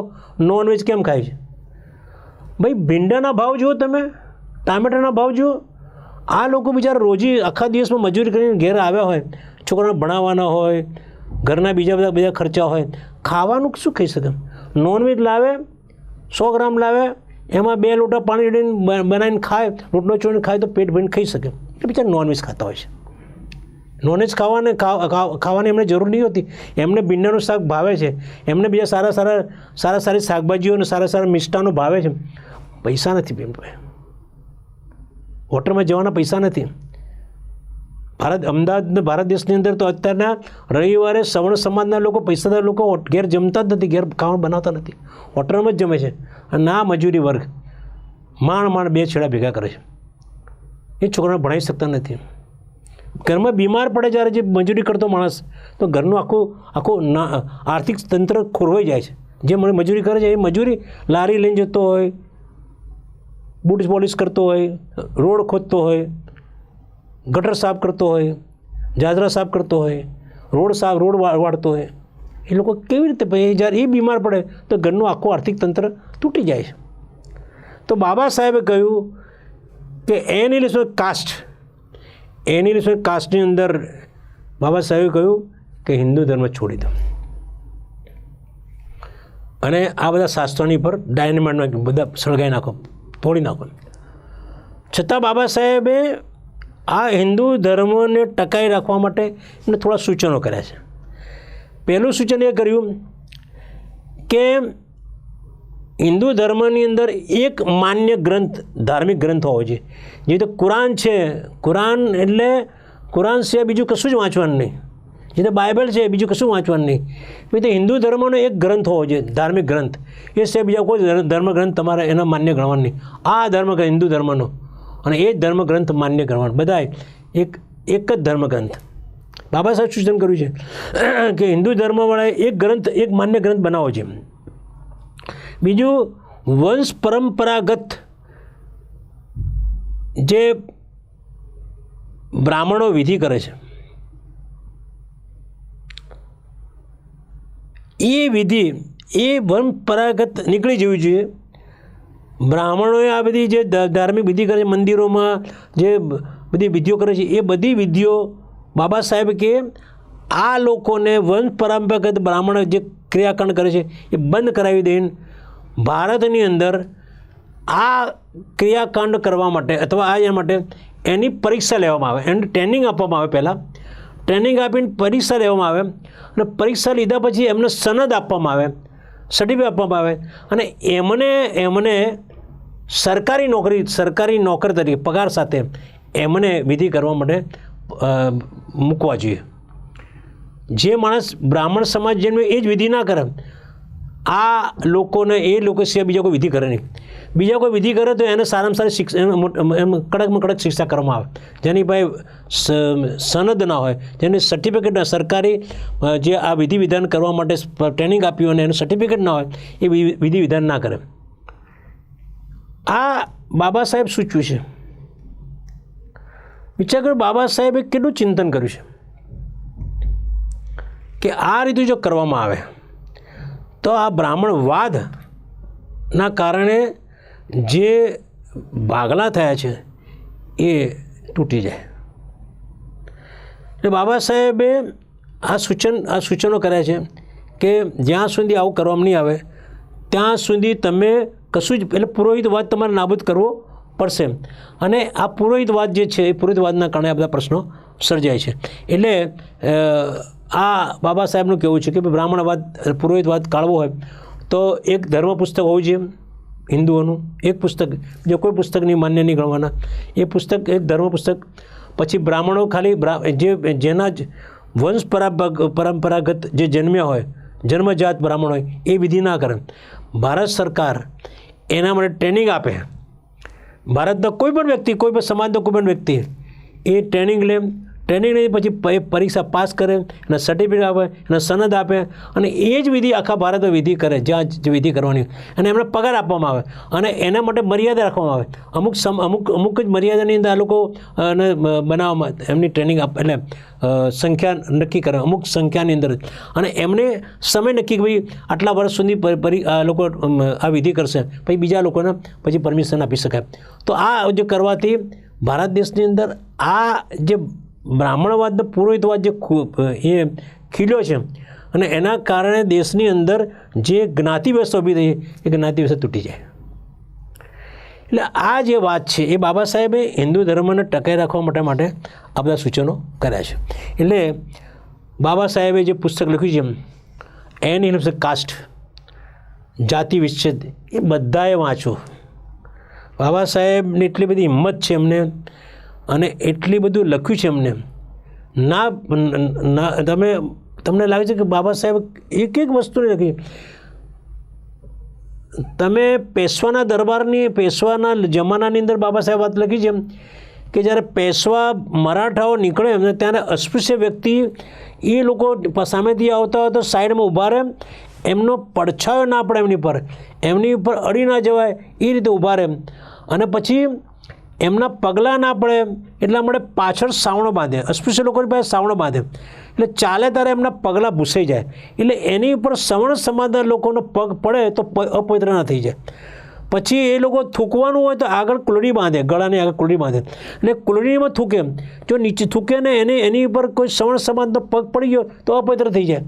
નોનવેજ કેમ ખાય છે? ભાઈ ભીંડાના ભાવ જુઓ, તમે ટામેટાના ભાવ જુઓ. આ લોકો બિચારા રોજી આખા દિવસમાં મજૂરી કરીને ઘેર આવ્યા હોય, છોકરાને ભણાવવાના હોય, ઘરના બીજા બધા ખર્ચા હોય, ખાવાનું શું ખાઈ શકે? નોનવેજ લાવે, 100 ગ્રામ લાવે, એમાં 2 લોટા પાણી રેડીને બનાવીને ખાય, રોટલો ચોળીને ખાય તો પેટ ભરીને ખાઈ શકે. એટલે બિચારા નોનવેજ ખાતા હોય છે. નોનવેજ ખાવાની એમને જરૂર નહીં હોતી. એમને ભીંડાનું શાક ભાવે છે, એમને બીજા સારી શાકભાજીઓ અને સારા મિષ્ટાનો ભાવે છે. પૈસા નથી, હોટલમાં જવાના પૈસા નથી. અમદાવાદ ભારત દેશની અંદર તો અત્યારના રવિવારે સવર્ણ સમાજના લોકો, પૈસાદાર લોકો ઘેર જમતા જ નથી, ઘેર ખાવાનું બનાવતા નથી, હોટલમાં જ જમે છે. અને આ મજૂરી વર્ગ માંડ 2 છેડા ભેગા કરે છે. એ છોકરાને ભણાવી શકતા નથી. ઘરમાં બીમાર પડે જ્યારે જે મજૂરી કરતો માણસ, તો ઘરનું આખું આર્થિક તંત્ર ખોરવાઈ જાય છે. જે મજૂરી કરે છે એ મજૂરી લારી લઈને જતો હોય, બૂટ પોલિશ કરતો હોય, રોડ ખોદતો હોય, ગટર સાફ કરતો હોય, જાજરા સાફ કરતો હોય, રોડ વાળતો હોય. એ લોકો કેવી રીતે ભાઈ જ્યારે એ બીમાર પડે તો ઘરનું આખું આર્થિક તંત્ર તૂટી જાય છે. તો બાબા સાહેબે કહ્યું કે એનિલિસ્ટ કાસ્ટની અંદર બાબા સાહેબે કહ્યું કે હિન્દુ ધર્મ છોડી દો અને આ બધા શાસ્ત્રોની પર ડાયનેમાઇટ બધા સળગાઈ નાખો, તોડી નાખો. છતાં બાબા સાહેબે આ હિન્દુ ધર્મને ટકાઈ રાખવા માટે એમને થોડા સૂચનો કર્યા છે. પહેલું સૂચન એ કર્યું કે હિન્દુ ધર્મની અંદર એક માન્ય ગ્રંથ, ધાર્મિક ગ્રંથ હોવો જોઈએ. જે રીતે કુરાન છે, કુરાન એટલે કુરાન સિવાય બીજું કશું જ વાંચવાનું નહીં. જે રીતે બાઇબલ છે, બીજું કશું વાંચવાનું નહીં. એ રીતે હિન્દુ ધર્મનો એક ગ્રંથ હોવો જોઈએ, ધાર્મિક ગ્રંથ. એ સિવાય બીજા કોઈ ધર્મગ્રંથ તમારે એના માન્ય ગણવાનું નહીં. આ હિન્દુ ધર્મનો અને એ જ ધર્મગ્રંથ માન્ય ગણવાનું. બધાએ એક જ ધર્મગ્રંથ. બાબા સાહેબ સૂચન કર્યું છે કે હિન્દુ ધર્મવાળાએ એક માન્ય ગ્રંથ બનાવવો છે. બીજું, વંશ પરંપરાગત જે બ્રાહ્મણો વિધિ કરે છે, એ વિધિ એ પરંપરાગત નીકળી જવી જોઈએ. બ્રાહ્મણોએ આ બધી જે ધાર્મિક વિધિ કરે છે, મંદિરોમાં જે બધી વિધિઓ કરે છે, એ બધી વિધિઓ બાબા સાહેબ કે આ લોકોને વંશ પરંપરાગત બ્રાહ્મણ જે ક્રિયાકાંડ કરે છે એ બંધ કરાવી દઈને ભારતની અંદર આ ક્રિયાકાંડ કરવા માટે અથવા આ માટે એની પરીક્ષા લેવામાં આવે, એને ટ્રેનિંગ આપવામાં આવે. પહેલાં ટ્રેનિંગ આપીને પરીક્ષા લેવામાં આવે અને પરીક્ષા લીધા પછી એમને સનદ આપવામાં આવે, સર્ટિફિકેટ આપવામાં આવે અને એમને સરકારી નોકર તરીકે પગાર સાથે એમને વિધિ કરવા માટે મૂકવા જોઈએ. જે માણસ બ્રાહ્મણ સમાજ જેનું એ જ વિધિ ના કરે, આ લોકોને એ લોકો સિવાય બીજા કોઈ વિધિ કરે નહીં. બીજા કોઈ વિધિ કરે તો એને સારામાં સારી શિક્ષા, કડકમાં કડક શિક્ષા કરવામાં આવે. જેની પાસે સનદ ના હોય, જેને સર્ટિફિકેટ સરકારી જે આ વિધિ વિધાન કરવા માટે ટ્રેનિંગ આપ્યું અને એનું સર્ટિફિકેટ ના હોય, એ વિધિ વિધાન ના કરે. આ બાબા સાહેબ સૂચવ્યું છે. વિચાર કરો, બાબા સાહેબે કેટલું ચિંતન કર્યું છે કે આ રીતે જો કરવામાં આવે તો આ બ્રાહ્મણવાદના કારણે જે ભાગલા થયા છે એ તૂટી જાય. એટલે બાબા સાહેબે આ સૂચનો કર્યા છે કે જ્યાં સુધી આવું કરવામાં નહીં આવે ત્યાં સુધી તમે કશું જ, એટલે પુરોહિતવાદ તમારે નાબૂદ કરવો પડશે. અને આ પુરોહિતવાદ જે છે એ પુરોહિતવાદના કારણે આ બધા પ્રશ્નો સર્જાય છે. એટલે આ બાબા સાહેબનું કહેવું છે કે બ્રાહ્મણવાદ, પુરોહિતવાદ કાઢવો હોય તો એક ધર્મ પુસ્તક હોવું જોઈએ હિન્દુઓનું, એક પુસ્તક, જો કોઈ પુસ્તકની માન્ય નહીં ગણવાના, એ પુસ્તક એક ધર્મ પુસ્તક. પછી બ્રાહ્મણો ખાલી જેના જ વંશ પરંપરાગત જે જન્મ્યા હોય, જન્મજાત બ્રાહ્મણ હોય, એ વિધિ ના કરે. ભારત સરકાર એના માટે ટ્રેનિંગ આપે. ભારતના કોઈ પણ વ્યક્તિ, કોઈ પણ સમાજનો કોઈ પણ વ્યક્તિ એ ટ્રેનિંગ લે, ટ્રેનિંગ નહીં, પછી પરીક્ષા પાસ કરે, એને સર્ટિફિકેટ આપે, એને સનદ આપે, અને એ જ વિધિ આખા ભારતમાં વિધિ કરે, જ્યાં જે વિધિ કરવાની, અને એમને પગાર આપવામાં આવે, અને એના માટે મર્યાદા રાખવામાં આવે. અમુક જ મર્યાદાની અંદર આ લોકો બનાવવામાં એમની ટ્રેનિંગ એટલે સંખ્યા નક્કી કરે, અમુક સંખ્યાની અંદર, અને એમને સમય નક્કી કે ભાઈ આટલા વર્ષ સુધી આ લોકો આ વિધિ કરશે, પછી બીજા લોકોને પછી પરમિશન આપી શકાય. તો આ જે કરવાથી ભારત દેશની અંદર આ જે બ્રાહ્મણવાદ પુરોહિતવાદ જે એ ખીલ્યો છે, અને એના કારણે દેશની અંદર જે જ્ઞાતિ વ્યવસ્થા ઊભી થઈ એ જ્ઞાતિ વ્યવસ્થા તૂટી જાય. એટલે આ જે વાત છે એ બાબા સાહેબે હિન્દુ ધર્મને ટકાઈ રાખવા માટે આ બધા સૂચનો કર્યા છે. એટલે બાબા સાહેબે જે પુસ્તક લખ્યું છે એની કાસ્ટ, જાતિ વિચ્છેદ, એ બધાએ વાંચો. બાબા સાહેબની એટલી બધી હિંમત છે એમને, અને એટલી બધું લખ્યું છે એમને. તમને લાગે છે કે બાબા સાહેબ એક વસ્તુને લખી. તમે પેશવાના દરબારની, પેશવાના જમાનાની અંદર બાબા સાહેબ વાત લખી છે કે જ્યારે પેશવા મરાઠાઓ નીકળે એમને ત્યારે અસ્પૃશ્ય વ્યક્તિ એ લોકો સામેથી આવતા હોય તો સાઈડમાં ઊભા રહે, એમનો પડછાયો ના પડે એમની ઉપર અડી ના જવાય એ રીતે ઊભા રહે, અને પછી એમના પગલાં ના પડે એટલા માટે પાછળ સાવણો બાંધે. અસ્પૃશ્ય લોકોની પાસે સાવણો બાંધે, એટલે ચાલે ત્યારે એમના પગલાં ભૂસાઈ જાય. એટલે એની ઉપર સવર્ણ સમાજના લોકોનો પગ પડે તો અપવિત્ર ના થઈ જાય. પછી એ લોકો થૂકવાનું હોય તો આગળ કુલડી બાંધે, ગળાની આગળ કુલડી બાંધે, અને કુલડીમાં થૂકે. જો નીચે થૂકે ને એની ઉપર કોઈ સવર્ણ સમાજનો પગ પડી ગયો તો અપવિત્ર થઈ જાય.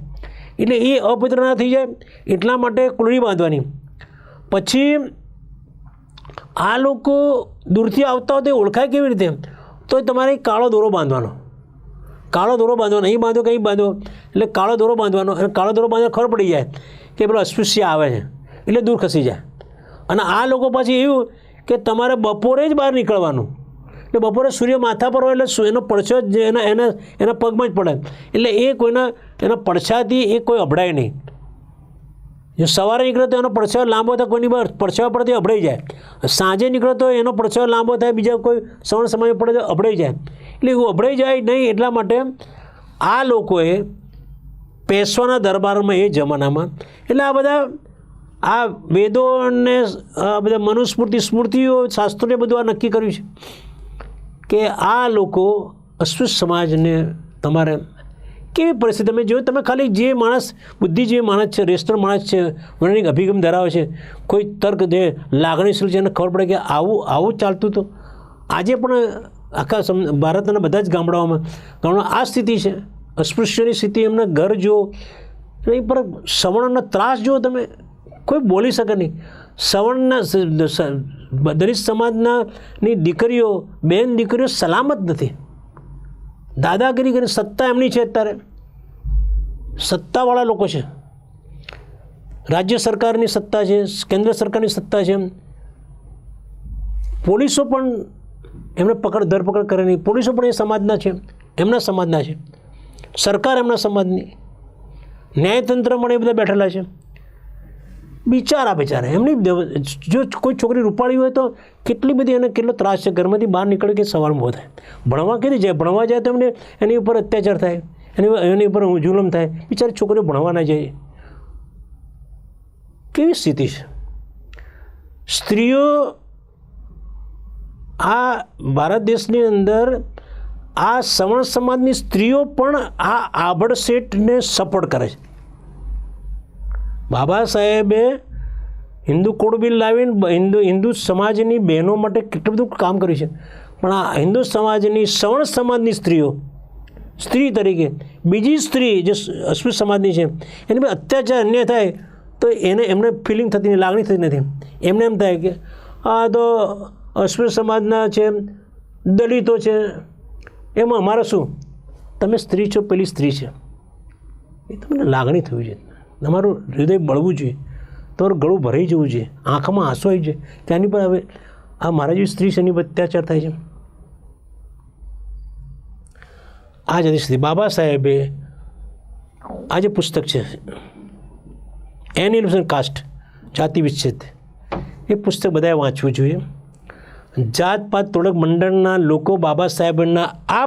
એટલે એ અપવિત્ર ના થઈ જાય એટલા માટે કુલડી બાંધવાની. પછી આ લોકો દૂરથી આવતા હોય તો ઓળખાય કેવી રીતે? તો તમારે કાળો દોરો બાંધવાનો, અહીં બાંધો કંઈ બાંધો, એટલે કાળો દોરો બાંધવાનો, અને કાળો દોરો બાંધવા ખબર પડી જાય કે પેલો અસ્પૃશ્ય આવે છે, એટલે દૂર ખસી જાય. અને આ લોકો પછી એવું કે તમારે બપોરે જ બહાર નીકળવાનું, એટલે બપોરે સૂર્ય માથા પર હોય એટલે એનો પડછો જ એના પગમાં જ પડે, એટલે એ કોઈના એના પડછાથી એ કોઈ અભડાય નહીં. જો સવારે નીકળે તો એનો પડછાયો લાંબો થાય, કોઈની બહાર પડછાવા પડે અભડાઈ જાય. સાંજે નીકળે તો એનો પડછાયો લાંબો થાય, બીજા કોઈ સવર્ણ સમય પડે તો અભડાઈ જાય. એટલે એવું અભડાઈ જાય નહીં એટલા માટે આ લોકોએ પેશવાના દરબારમાં એ જમાનામાં, એટલે આ બધા આ વેદોને બધા મનુસ્મૃતિ સ્મૃતિઓ શાસ્ત્રોને બધું આ નક્કી કર્યું છે કે આ લોકો અસ્પૃશ્ય સમાજને તમારે કેવી પરિસ્થિતિ. તમે જો તમે ખાલી જે માણસ બુદ્ધિજીવી માણસ છે, રેસ્ટર માણસ છે, વૈજ્ઞાનિક અભિગમ ધરાવે છે, કોઈ તર્ક જે લાગણીશીલ છે એને ખબર પડે કે આવું ચાલતું હતું. આજે પણ આખા ભારતના બધા જ ગામડાઓમાં આ સ્થિતિ છે, અસ્પૃશ્યની સ્થિતિ. એમના ઘર જો એ પર સવર્ણનો ત્રાસ જો તમે કોઈ બોલી શકે નહીં. સવર્ણના દલિત સમાજની દીકરીઓ, બેન દીકરીઓ સલામત નથી. દાદાગીરી કરીને સત્તા એમની છે, અત્યારે સત્તાવાળા લોકો છે, રાજ્ય સરકારની સત્તા છે, કેન્દ્ર સરકારની સત્તા છે. પોલીસો પણ એમને ધરપકડ કરે નહીં. પોલીસો પણ એ સમાજના છે, એમના સમાજના છે, સરકાર એમના સમાજની, ન્યાયતંત્ર પણ એ બધા બેઠેલા છે. બિચારા એમની જો કોઈ છોકરી રૂપાળી હોય તો કેટલી બધી એને કેટલો ત્રાસ છે. ઘરમાંથી બહાર નીકળે કે સવારમાં બહુ થાય. ભણવા કેવી જાય? ભણવા જાય તો એમને એની ઉપર અત્યાચાર થાય, એની ઉપર જુલમ થાય. બિચારી છોકરીઓ ભણવા ના જાય. કેવી સ્થિતિ છે? સ્ત્રીઓ આ ભારત દેશની અંદર આ સવર્ણ સમાજની સ્ત્રીઓ પણ આ આભડસેટને સપોર્ટ કરે છે. બાબા સાહેબે હિન્દુ કોડ બિલ લાવીને હિન્દુ સમાજની બહેનો માટે કેટલું બધું કામ કર્યું છે, પણ આ હિન્દુ સમાજની સવર્ણ સમાજની સ્ત્રી તરીકે બીજી સ્ત્રી જે અસ્પૃશ્ય સમાજની છે એની પર અત્યાચાર અન્યાય થાય તો એમને ફિલિંગ થતી નથી, લાગણી થતી નથી. એમને એમ થાય કે આ તો અસ્પૃશ્ય સમાજના છે, દલિતો છે, એમાં અમારે શું? તમે સ્ત્રી છો, પેલી સ્ત્રી છે, એ તમને લાગણી થવી છે. તમારું હૃદય બળવું જોઈએ, તમારું ગળું ભરાઈ જવું જોઈએ, આંખમાં આંસુ આવી જાય. ત્યાંની પર હવે આ મારા જેવી સ્ત્રી છે એની પર અત્યાચાર થાય છે. આ જ સ્થિતિ બાબા સાહેબે આ જે પુસ્તક છે એની કાસ્ટ, જાતિ વિચ્છેદ, એ પુસ્તક બધાએ વાંચવું જોઈએ. જાત પાત તોડક મંડળના લોકો બાબા સાહેબના આ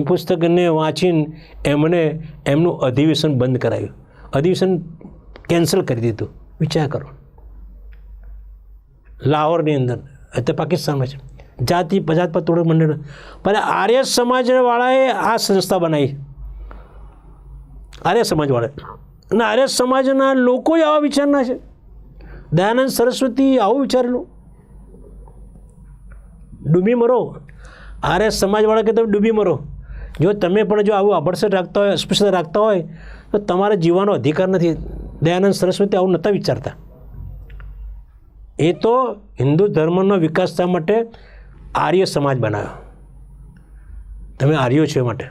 પુસ્તકને વાંચીને એમનું અધિવેશન બંધ કરાવ્યું, અધિવેશન કેન્સલ કરી દીધું. વિચાર કરો, લાહોરની અંદર, અત્યારે પાકિસ્તાનમાં છે, જાત પાત તોડક મંડળ. પણ આર્ય સમાજવાળાએ આ સંસ્થા બનાવી, આર્ય સમાજવાળાએ. અને આર્ય સમાજના લોકો આવા વિચારના છે. દયાનંદ સરસ્વતી આવું વિચારેલું. ડૂબી મરો. આર્ય સમાજવાળા કે તમે ડૂબી મરો. જો તમે પણ જો આવું આભડસર રાખતા હોય, અસ્પૃશ્યતા રાખતા હોય તો તમારે જીવવાનો અધિકાર નથી. દયાનંદ સરસ્વતી આવું નહોતા વિચારતા. એ તો હિન્દુ ધર્મનો વિકાસ થવા માટે આર્ય સમાજ બનાવ્યો. તમે આર્યો છો એ માટે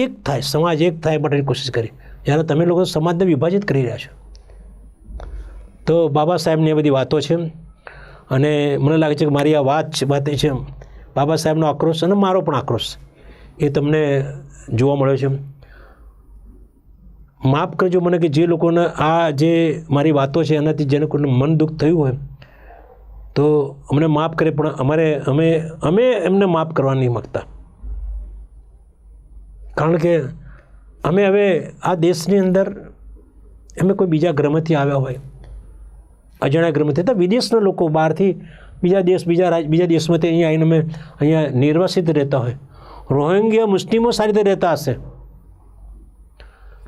એક થાય, સમાજ એક થાય માટેની કોશિશ કરી. જ્યારે તમે લોકો સમાજને વિભાજિત કરી રહ્યા છો. તો બાબા સાહેબની એ બધી વાતો છે. અને મને લાગે છે કે મારી આ વાત એ છે બાબા સાહેબનો આક્રોશ અને મારો પણ આક્રોશ એ તમને જોવા મળ્યો છે. માફ કરજો મને કે જે લોકોને આ જે મારી વાતો છે એનાથી જેને કોઈને મન દુઃખ થયું હોય તો અમને માફ કરે, પણ અમે એમને માફ કરવા નહીં માગતા. કારણ કે અમે હવે આ દેશની અંદર અમે કોઈ બીજા ગ્રહમાંથી આવ્યા હોય, અજાણ્યા ગ્રહમાંથી, તો વિદેશના લોકો બહારથી બીજા દેશમાંથી અહીંયા આવીને અમે અહીંયા નિર્વાસિત રહેતા હોય. રોહિંગ્યા મુસ્લિમો સારી રીતે રહેતા હશે.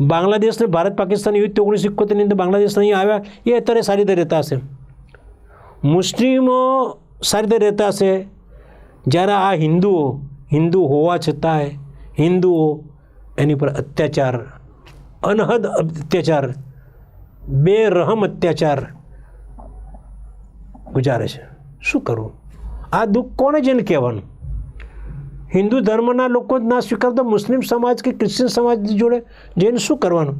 બાંગ્લાદેશને ભારત પાકિસ્તાન યુદ્ધ 1971ની અંદર બાંગ્લાદેશ અહીંયા આવ્યા, એ અત્યારે સારી રીતે રહેતા હશે. મુસ્લિમો સારી રીતે રહેતા હશે. જ્યારે આ હિન્દુ હોવા છતાંય હિન્દુઓ એની પર અત્યાચાર, અનહદ અત્યાચાર, બેરહમ અત્યાચાર ગુજારે છે. શું કરવું? આ દુઃખ કોને જઈને કહેવાનું? હિન્દુ ધર્મના લોકો જ ના સ્વીકારતા મુસ્લિમ સમાજ કે ક્રિશ્ચિયન સમાજ જોડે જઈને શું કરવાનું?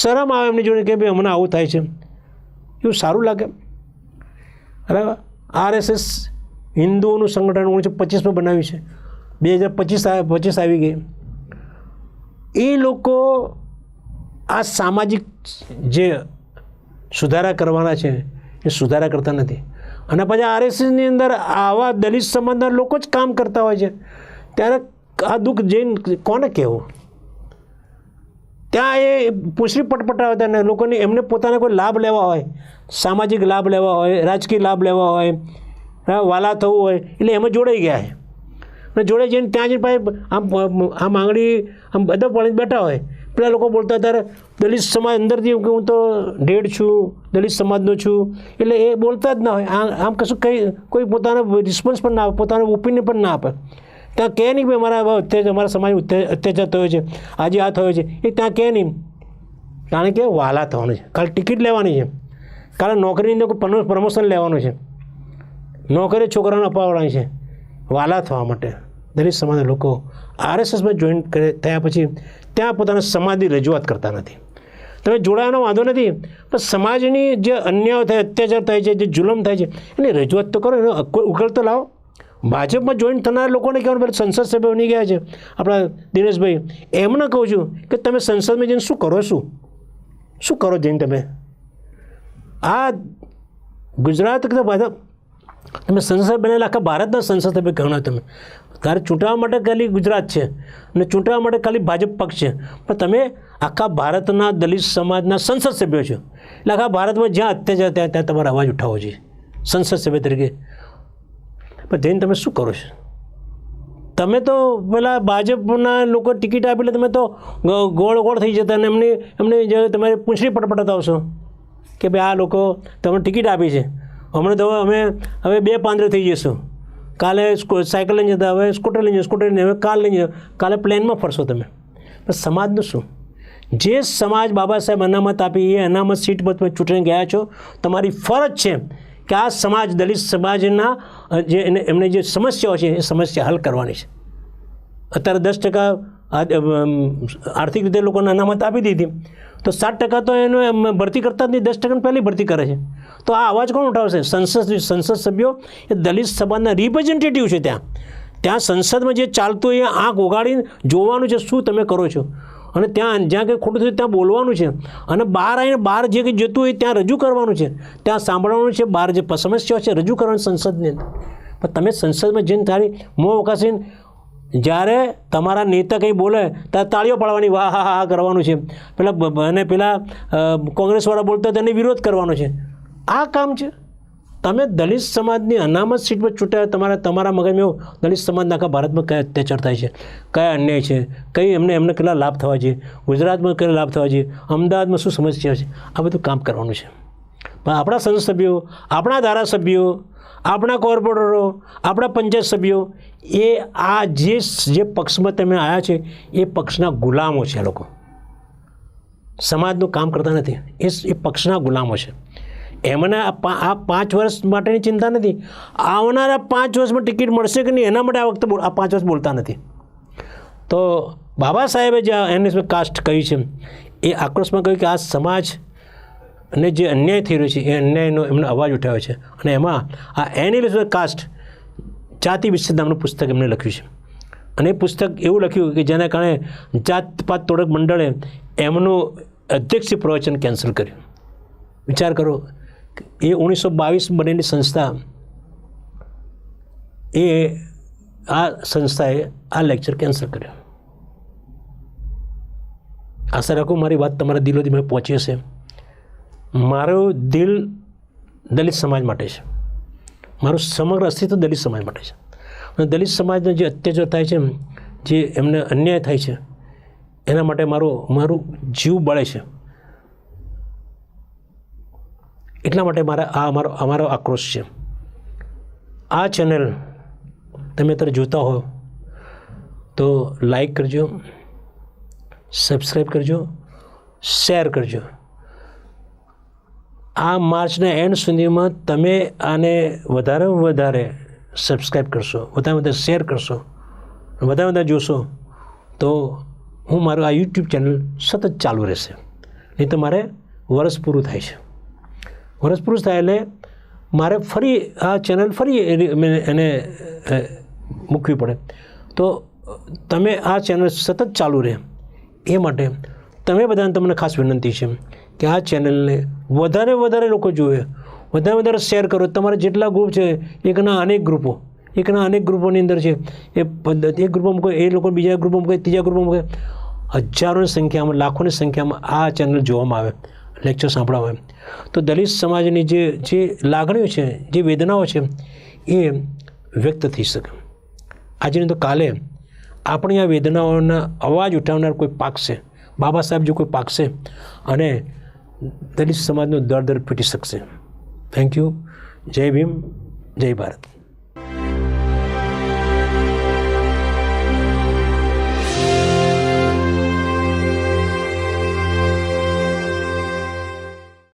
શરમ આવે એમની જોડે કે ભાઈ હમણાં આવું થાય છે. એવું સારું લાગે? બરાબર. RSS હિન્દુઓનું સંગઠન 1925માં બનાવ્યું છે, 2025 આવી ગઈ. એ લોકો આ સામાજિક જે સુધારા કરવાના છે એ સુધારા કરતા નથી. અને પછી RSSની અંદર આવા દલિત સમાજના લોકો જ કામ કરતા હોય છે. ત્યારે આ દુઃખ જઈને કોને કહેવું? ત્યાં એ પૂછડી પટપટાવે હતા ને લોકોને, એમને પોતાને કોઈ લાભ લેવા હોય, સામાજિક લાભ લેવા હોય, રાજકીય લાભ લેવા હોય, વાલા થવું હોય, એટલે એમાં જોડાઈ ગયા છે. અને જોડે જઈને ત્યાં જઈને ભાઈ આમ આંગળી આમ બધા પાણી બેઠા હોય. પેલા લોકો બોલતા ત્યારે દલિત સમાજ અંદરથી કે હું તો ઢેડ છું, દલિત સમાજનો છું, એટલે એ બોલતા જ ના હોય. આમ કશું કોઈ પોતાનો રિસ્પોન્સ પણ ના આપે, પોતાનો ઓપિનિયન પણ ના આપે. ત્યાં કહે નહીં કે અમારા સમાજ અત્યાચાર થયો છે, આજે આ થયો છે, એ ત્યાં કહે નહીં. કારણ કે વાલા થવાનું છે, કાલે ટિકિટ લેવાની છે, કાલે નોકરીની અંદર કોઈ પ્રમોશન લેવાનું છે, નોકરી છોકરાને અપાવવાની છે. વાલા થવા માટે દલિત સમાજના લોકો RSSમાં જોઈન થયા પછી ત્યાં પોતાના સમાજની રજૂઆત કરતા નથી. તમે જોડાવાનો વાંધો નથી, પણ સમાજની જે અન્યાય થાય, અત્યાચાર થાય છે, જે જુલમ થાય છે, એની રજૂઆત તો કરો, એનો ઉકેલ તો લાવો. ભાજપમાં જોઈન થનાર લોકોને કહેવાનું, પેલા સંસદ સભ્ય બની ગયા છે આપણા દિનેશભાઈ, એમને કહું છું કે તમે સંસદમાં જઈને શું કરો? શું કરો જઈને તમે? આ ગુજરાત કે ભાજપ તમે સંસદ બનેલા આખા ભારતના સંસદ સભ્ય ગણો. તમે તારે ચૂંટવા માટે ખાલી ગુજરાત છે અને ચૂંટવા માટે ખાલી ભાજપ પક્ષ છે, પણ તમે આખા ભારતના દલિત સમાજના સંસદ સભ્યો છો. એટલે આખા ભારતમાં જ્યાં અત્યાચાર ત્યાં તમારે અવાજ ઉઠાવવો જોઈએ સંસદ સભ્ય તરીકે. પણ જઈને તમે શું કરો છો? તમે તો પેલા ભાજપના લોકો ટિકિટ આપી એટલે તમે તો ગોળ થઈ જતા અને એમની જે તમારે પૂંછડી પટપટાતા આવશો કે ભાઈ આ લોકો તમને ટિકિટ આપી છે, હમણાં તો અમે હવે 2 પાંદડે થઈ જઈશું, કાલે સાયકલ લઈને જતા, હવે સ્કૂટર લઈને હવે કાર લઈને જાઓ, કાલે પ્લેનમાં ફરશો તમે. પણ સમાજનું શું? જે સમાજ બાબા સાહેબ અનામત આપી એ અનામત સીટ પર તમે ચૂંટણી ગયા છો, તમારી ફરજ છે કે આ સમાજ દલિત સમાજના જે એમને જે સમસ્યાઓ છે એ સમસ્યા હલ કરવાની છે. અત્યારે 10% આર્થિક રીતે લોકોને અનામત આપી દીધી, તો 7% તો એનો ભરતી કરતા જ નહીં, 10% પહેલી ભરતી કરે છે. તો આ અવાજ કોણ ઉઠાવશે? સંસદ સભ્યો એ દલિત સમાજના રિપ્રેઝેન્ટેટિવ છે. ત્યાં સંસદમાં જે ચાલતું એ આંખ ઉગાડીને જોવાનું છે શું તમે કરો છો. અને ત્યાં જ્યાં કંઈ ખોટું થયું ત્યાં બોલવાનું છે અને બહાર આવીને બહાર જે કંઈ જતું હોય ત્યાં રજૂ કરવાનું છે, ત્યાં સાંભળવાનું છે, બહાર જે સમસ્યાઓ છે રજૂ કરવાની સંસદની અંદર. પણ તમે સંસદમાં જઈને તારી મોં અવકાશીને જ્યારે તમારા નેતા કંઈ બોલે ત્યારે તાળીઓ પાડવાની, વાહ હા હા કરવાનું છે, પેલા કોંગ્રેસવાળા બોલતા તેને વિરોધ કરવાનો છે. આ કામ છે. તમે દલિત સમાજની અનામત સીટ પર ચૂંટ્યા, તમારા મગજમાં એવું દલિત સમાજના આખા ભારતમાં કયા અત્યાચાર થાય છે, કયા અન્યાય છે, કઈ એમને કેટલા લાભ થવા જોઈએ, ગુજરાતમાં કેટલા લાભ થવા જોઈએ, અમદાવાદમાં શું સમસ્યા છે, આ બધું કામ કરવાનું છે. પણ આપણા સંસદ સભ્યો, આપણા ધારાસભ્યો, આપણા કોર્પોરેટરો, આપણા પંચાયત સભ્યો એ આ જે પક્ષમાં તમે આવ્યા છે એ પક્ષના ગુલામો છે. આ લોકો સમાજનું કામ કરતા નથી, એ પક્ષના ગુલામો છે. એમને આ 5 વર્ષ માટેની ચિંતા નથી, આવનારા 5 વર્ષમાં ટિકિટ મળશે કે નહીં એના માટે આ વખતે આ 5 વર્ષ બોલતા નથી. તો બાબા સાહેબે જે એની કાસ્ટ કહી છે એ આક્રોશમાં કહ્યું કે આ સમાજને જે અન્યાય થઈ રહ્યો છે એ અન્યાયનો એમને અવાજ ઉઠાવ્યો છે. અને એમાં આ એનિલિસ્ટ કાસ્ટ જાતિ વિશે નામનું પુસ્તક એમણે લખ્યું છે. અને એ પુસ્તક એવું લખ્યું કે જેના કારણે જાત પાત તોડક મંડળે એમનું અધ્યક્ષીય પ્રવચન કેન્સલ કર્યું. વિચાર કરો, એ 1922 બનેલી સંસ્થા, આ સંસ્થાએ આ લેક્ચર કેન્સલ કર્યો. આશા રાખું મારી વાત તમારા દિલોથી મને પહોંચી હશે. મારું દિલ દલિત સમાજ માટે છે, મારું સમગ્ર અસ્તિત્વ દલિત સમાજ માટે છે. અને દલિત સમાજનો જે અત્યાચાર થાય છે, જે એમને અન્યાય થાય છે, એના માટે મારું જીવ બળે છે. એટલા માટે અમારો આક્રોશ છે. આ ચેનલ તમે અત્યારે જોતા હો તો લાઈક કરજો, સબસ્ક્રાઈબ કરજો, શેર કરજો. આ માર્ચના એન્ડ સુધીમાં તમે આને વધારે સબસ્ક્રાઈબ કરશો, વધારે શેર કરશો, વધારે જોશો તો મારું આ યુટ્યુબ ચેનલ સતત ચાલુ રહેશે. નહીં તો મારે વર્ષ પૂરું થાય છે. વર્ષ પૂરું થાય એટલે મારે ફરી આ ચેનલ એને મૂકવી પડે. તો તમે આ ચેનલ સતત ચાલુ રહે એ માટે તમે બધાને તમને ખાસ વિનંતી છે કે આ ચેનલને વધારે લોકો જોવે, વધારે શેર કરો. તમારા જેટલા ગ્રુપ છે એકના અનેક ગ્રુપોની અંદર છે, એક ગ્રુપમાં મૂકો, એ લોકો બીજા ગ્રુપમાં મૂકે, ત્રીજા ગ્રુપમાં મૂકે, હજારોની સંખ્યામાં, લાખોની સંખ્યામાં આ ચેનલ જોવામાં આવે, લેક્ચર સાંભળવામાં આવે. તો દલિત સમાજની જે લાગણીઓ છે, જે વેદનાઓ છે એ વ્યક્ત થઈ શકે. આજે નહીં તો કાલે આપણી આ વેદનાઓના અવાજ ઉઠાવનાર કોઈ પાકશે, બાબા સાહેબ જો કોઈ પાકશે અને દલિત સમાજનો દર પીટી શકશે. Thank you. જય ભીમ, જય ભારત.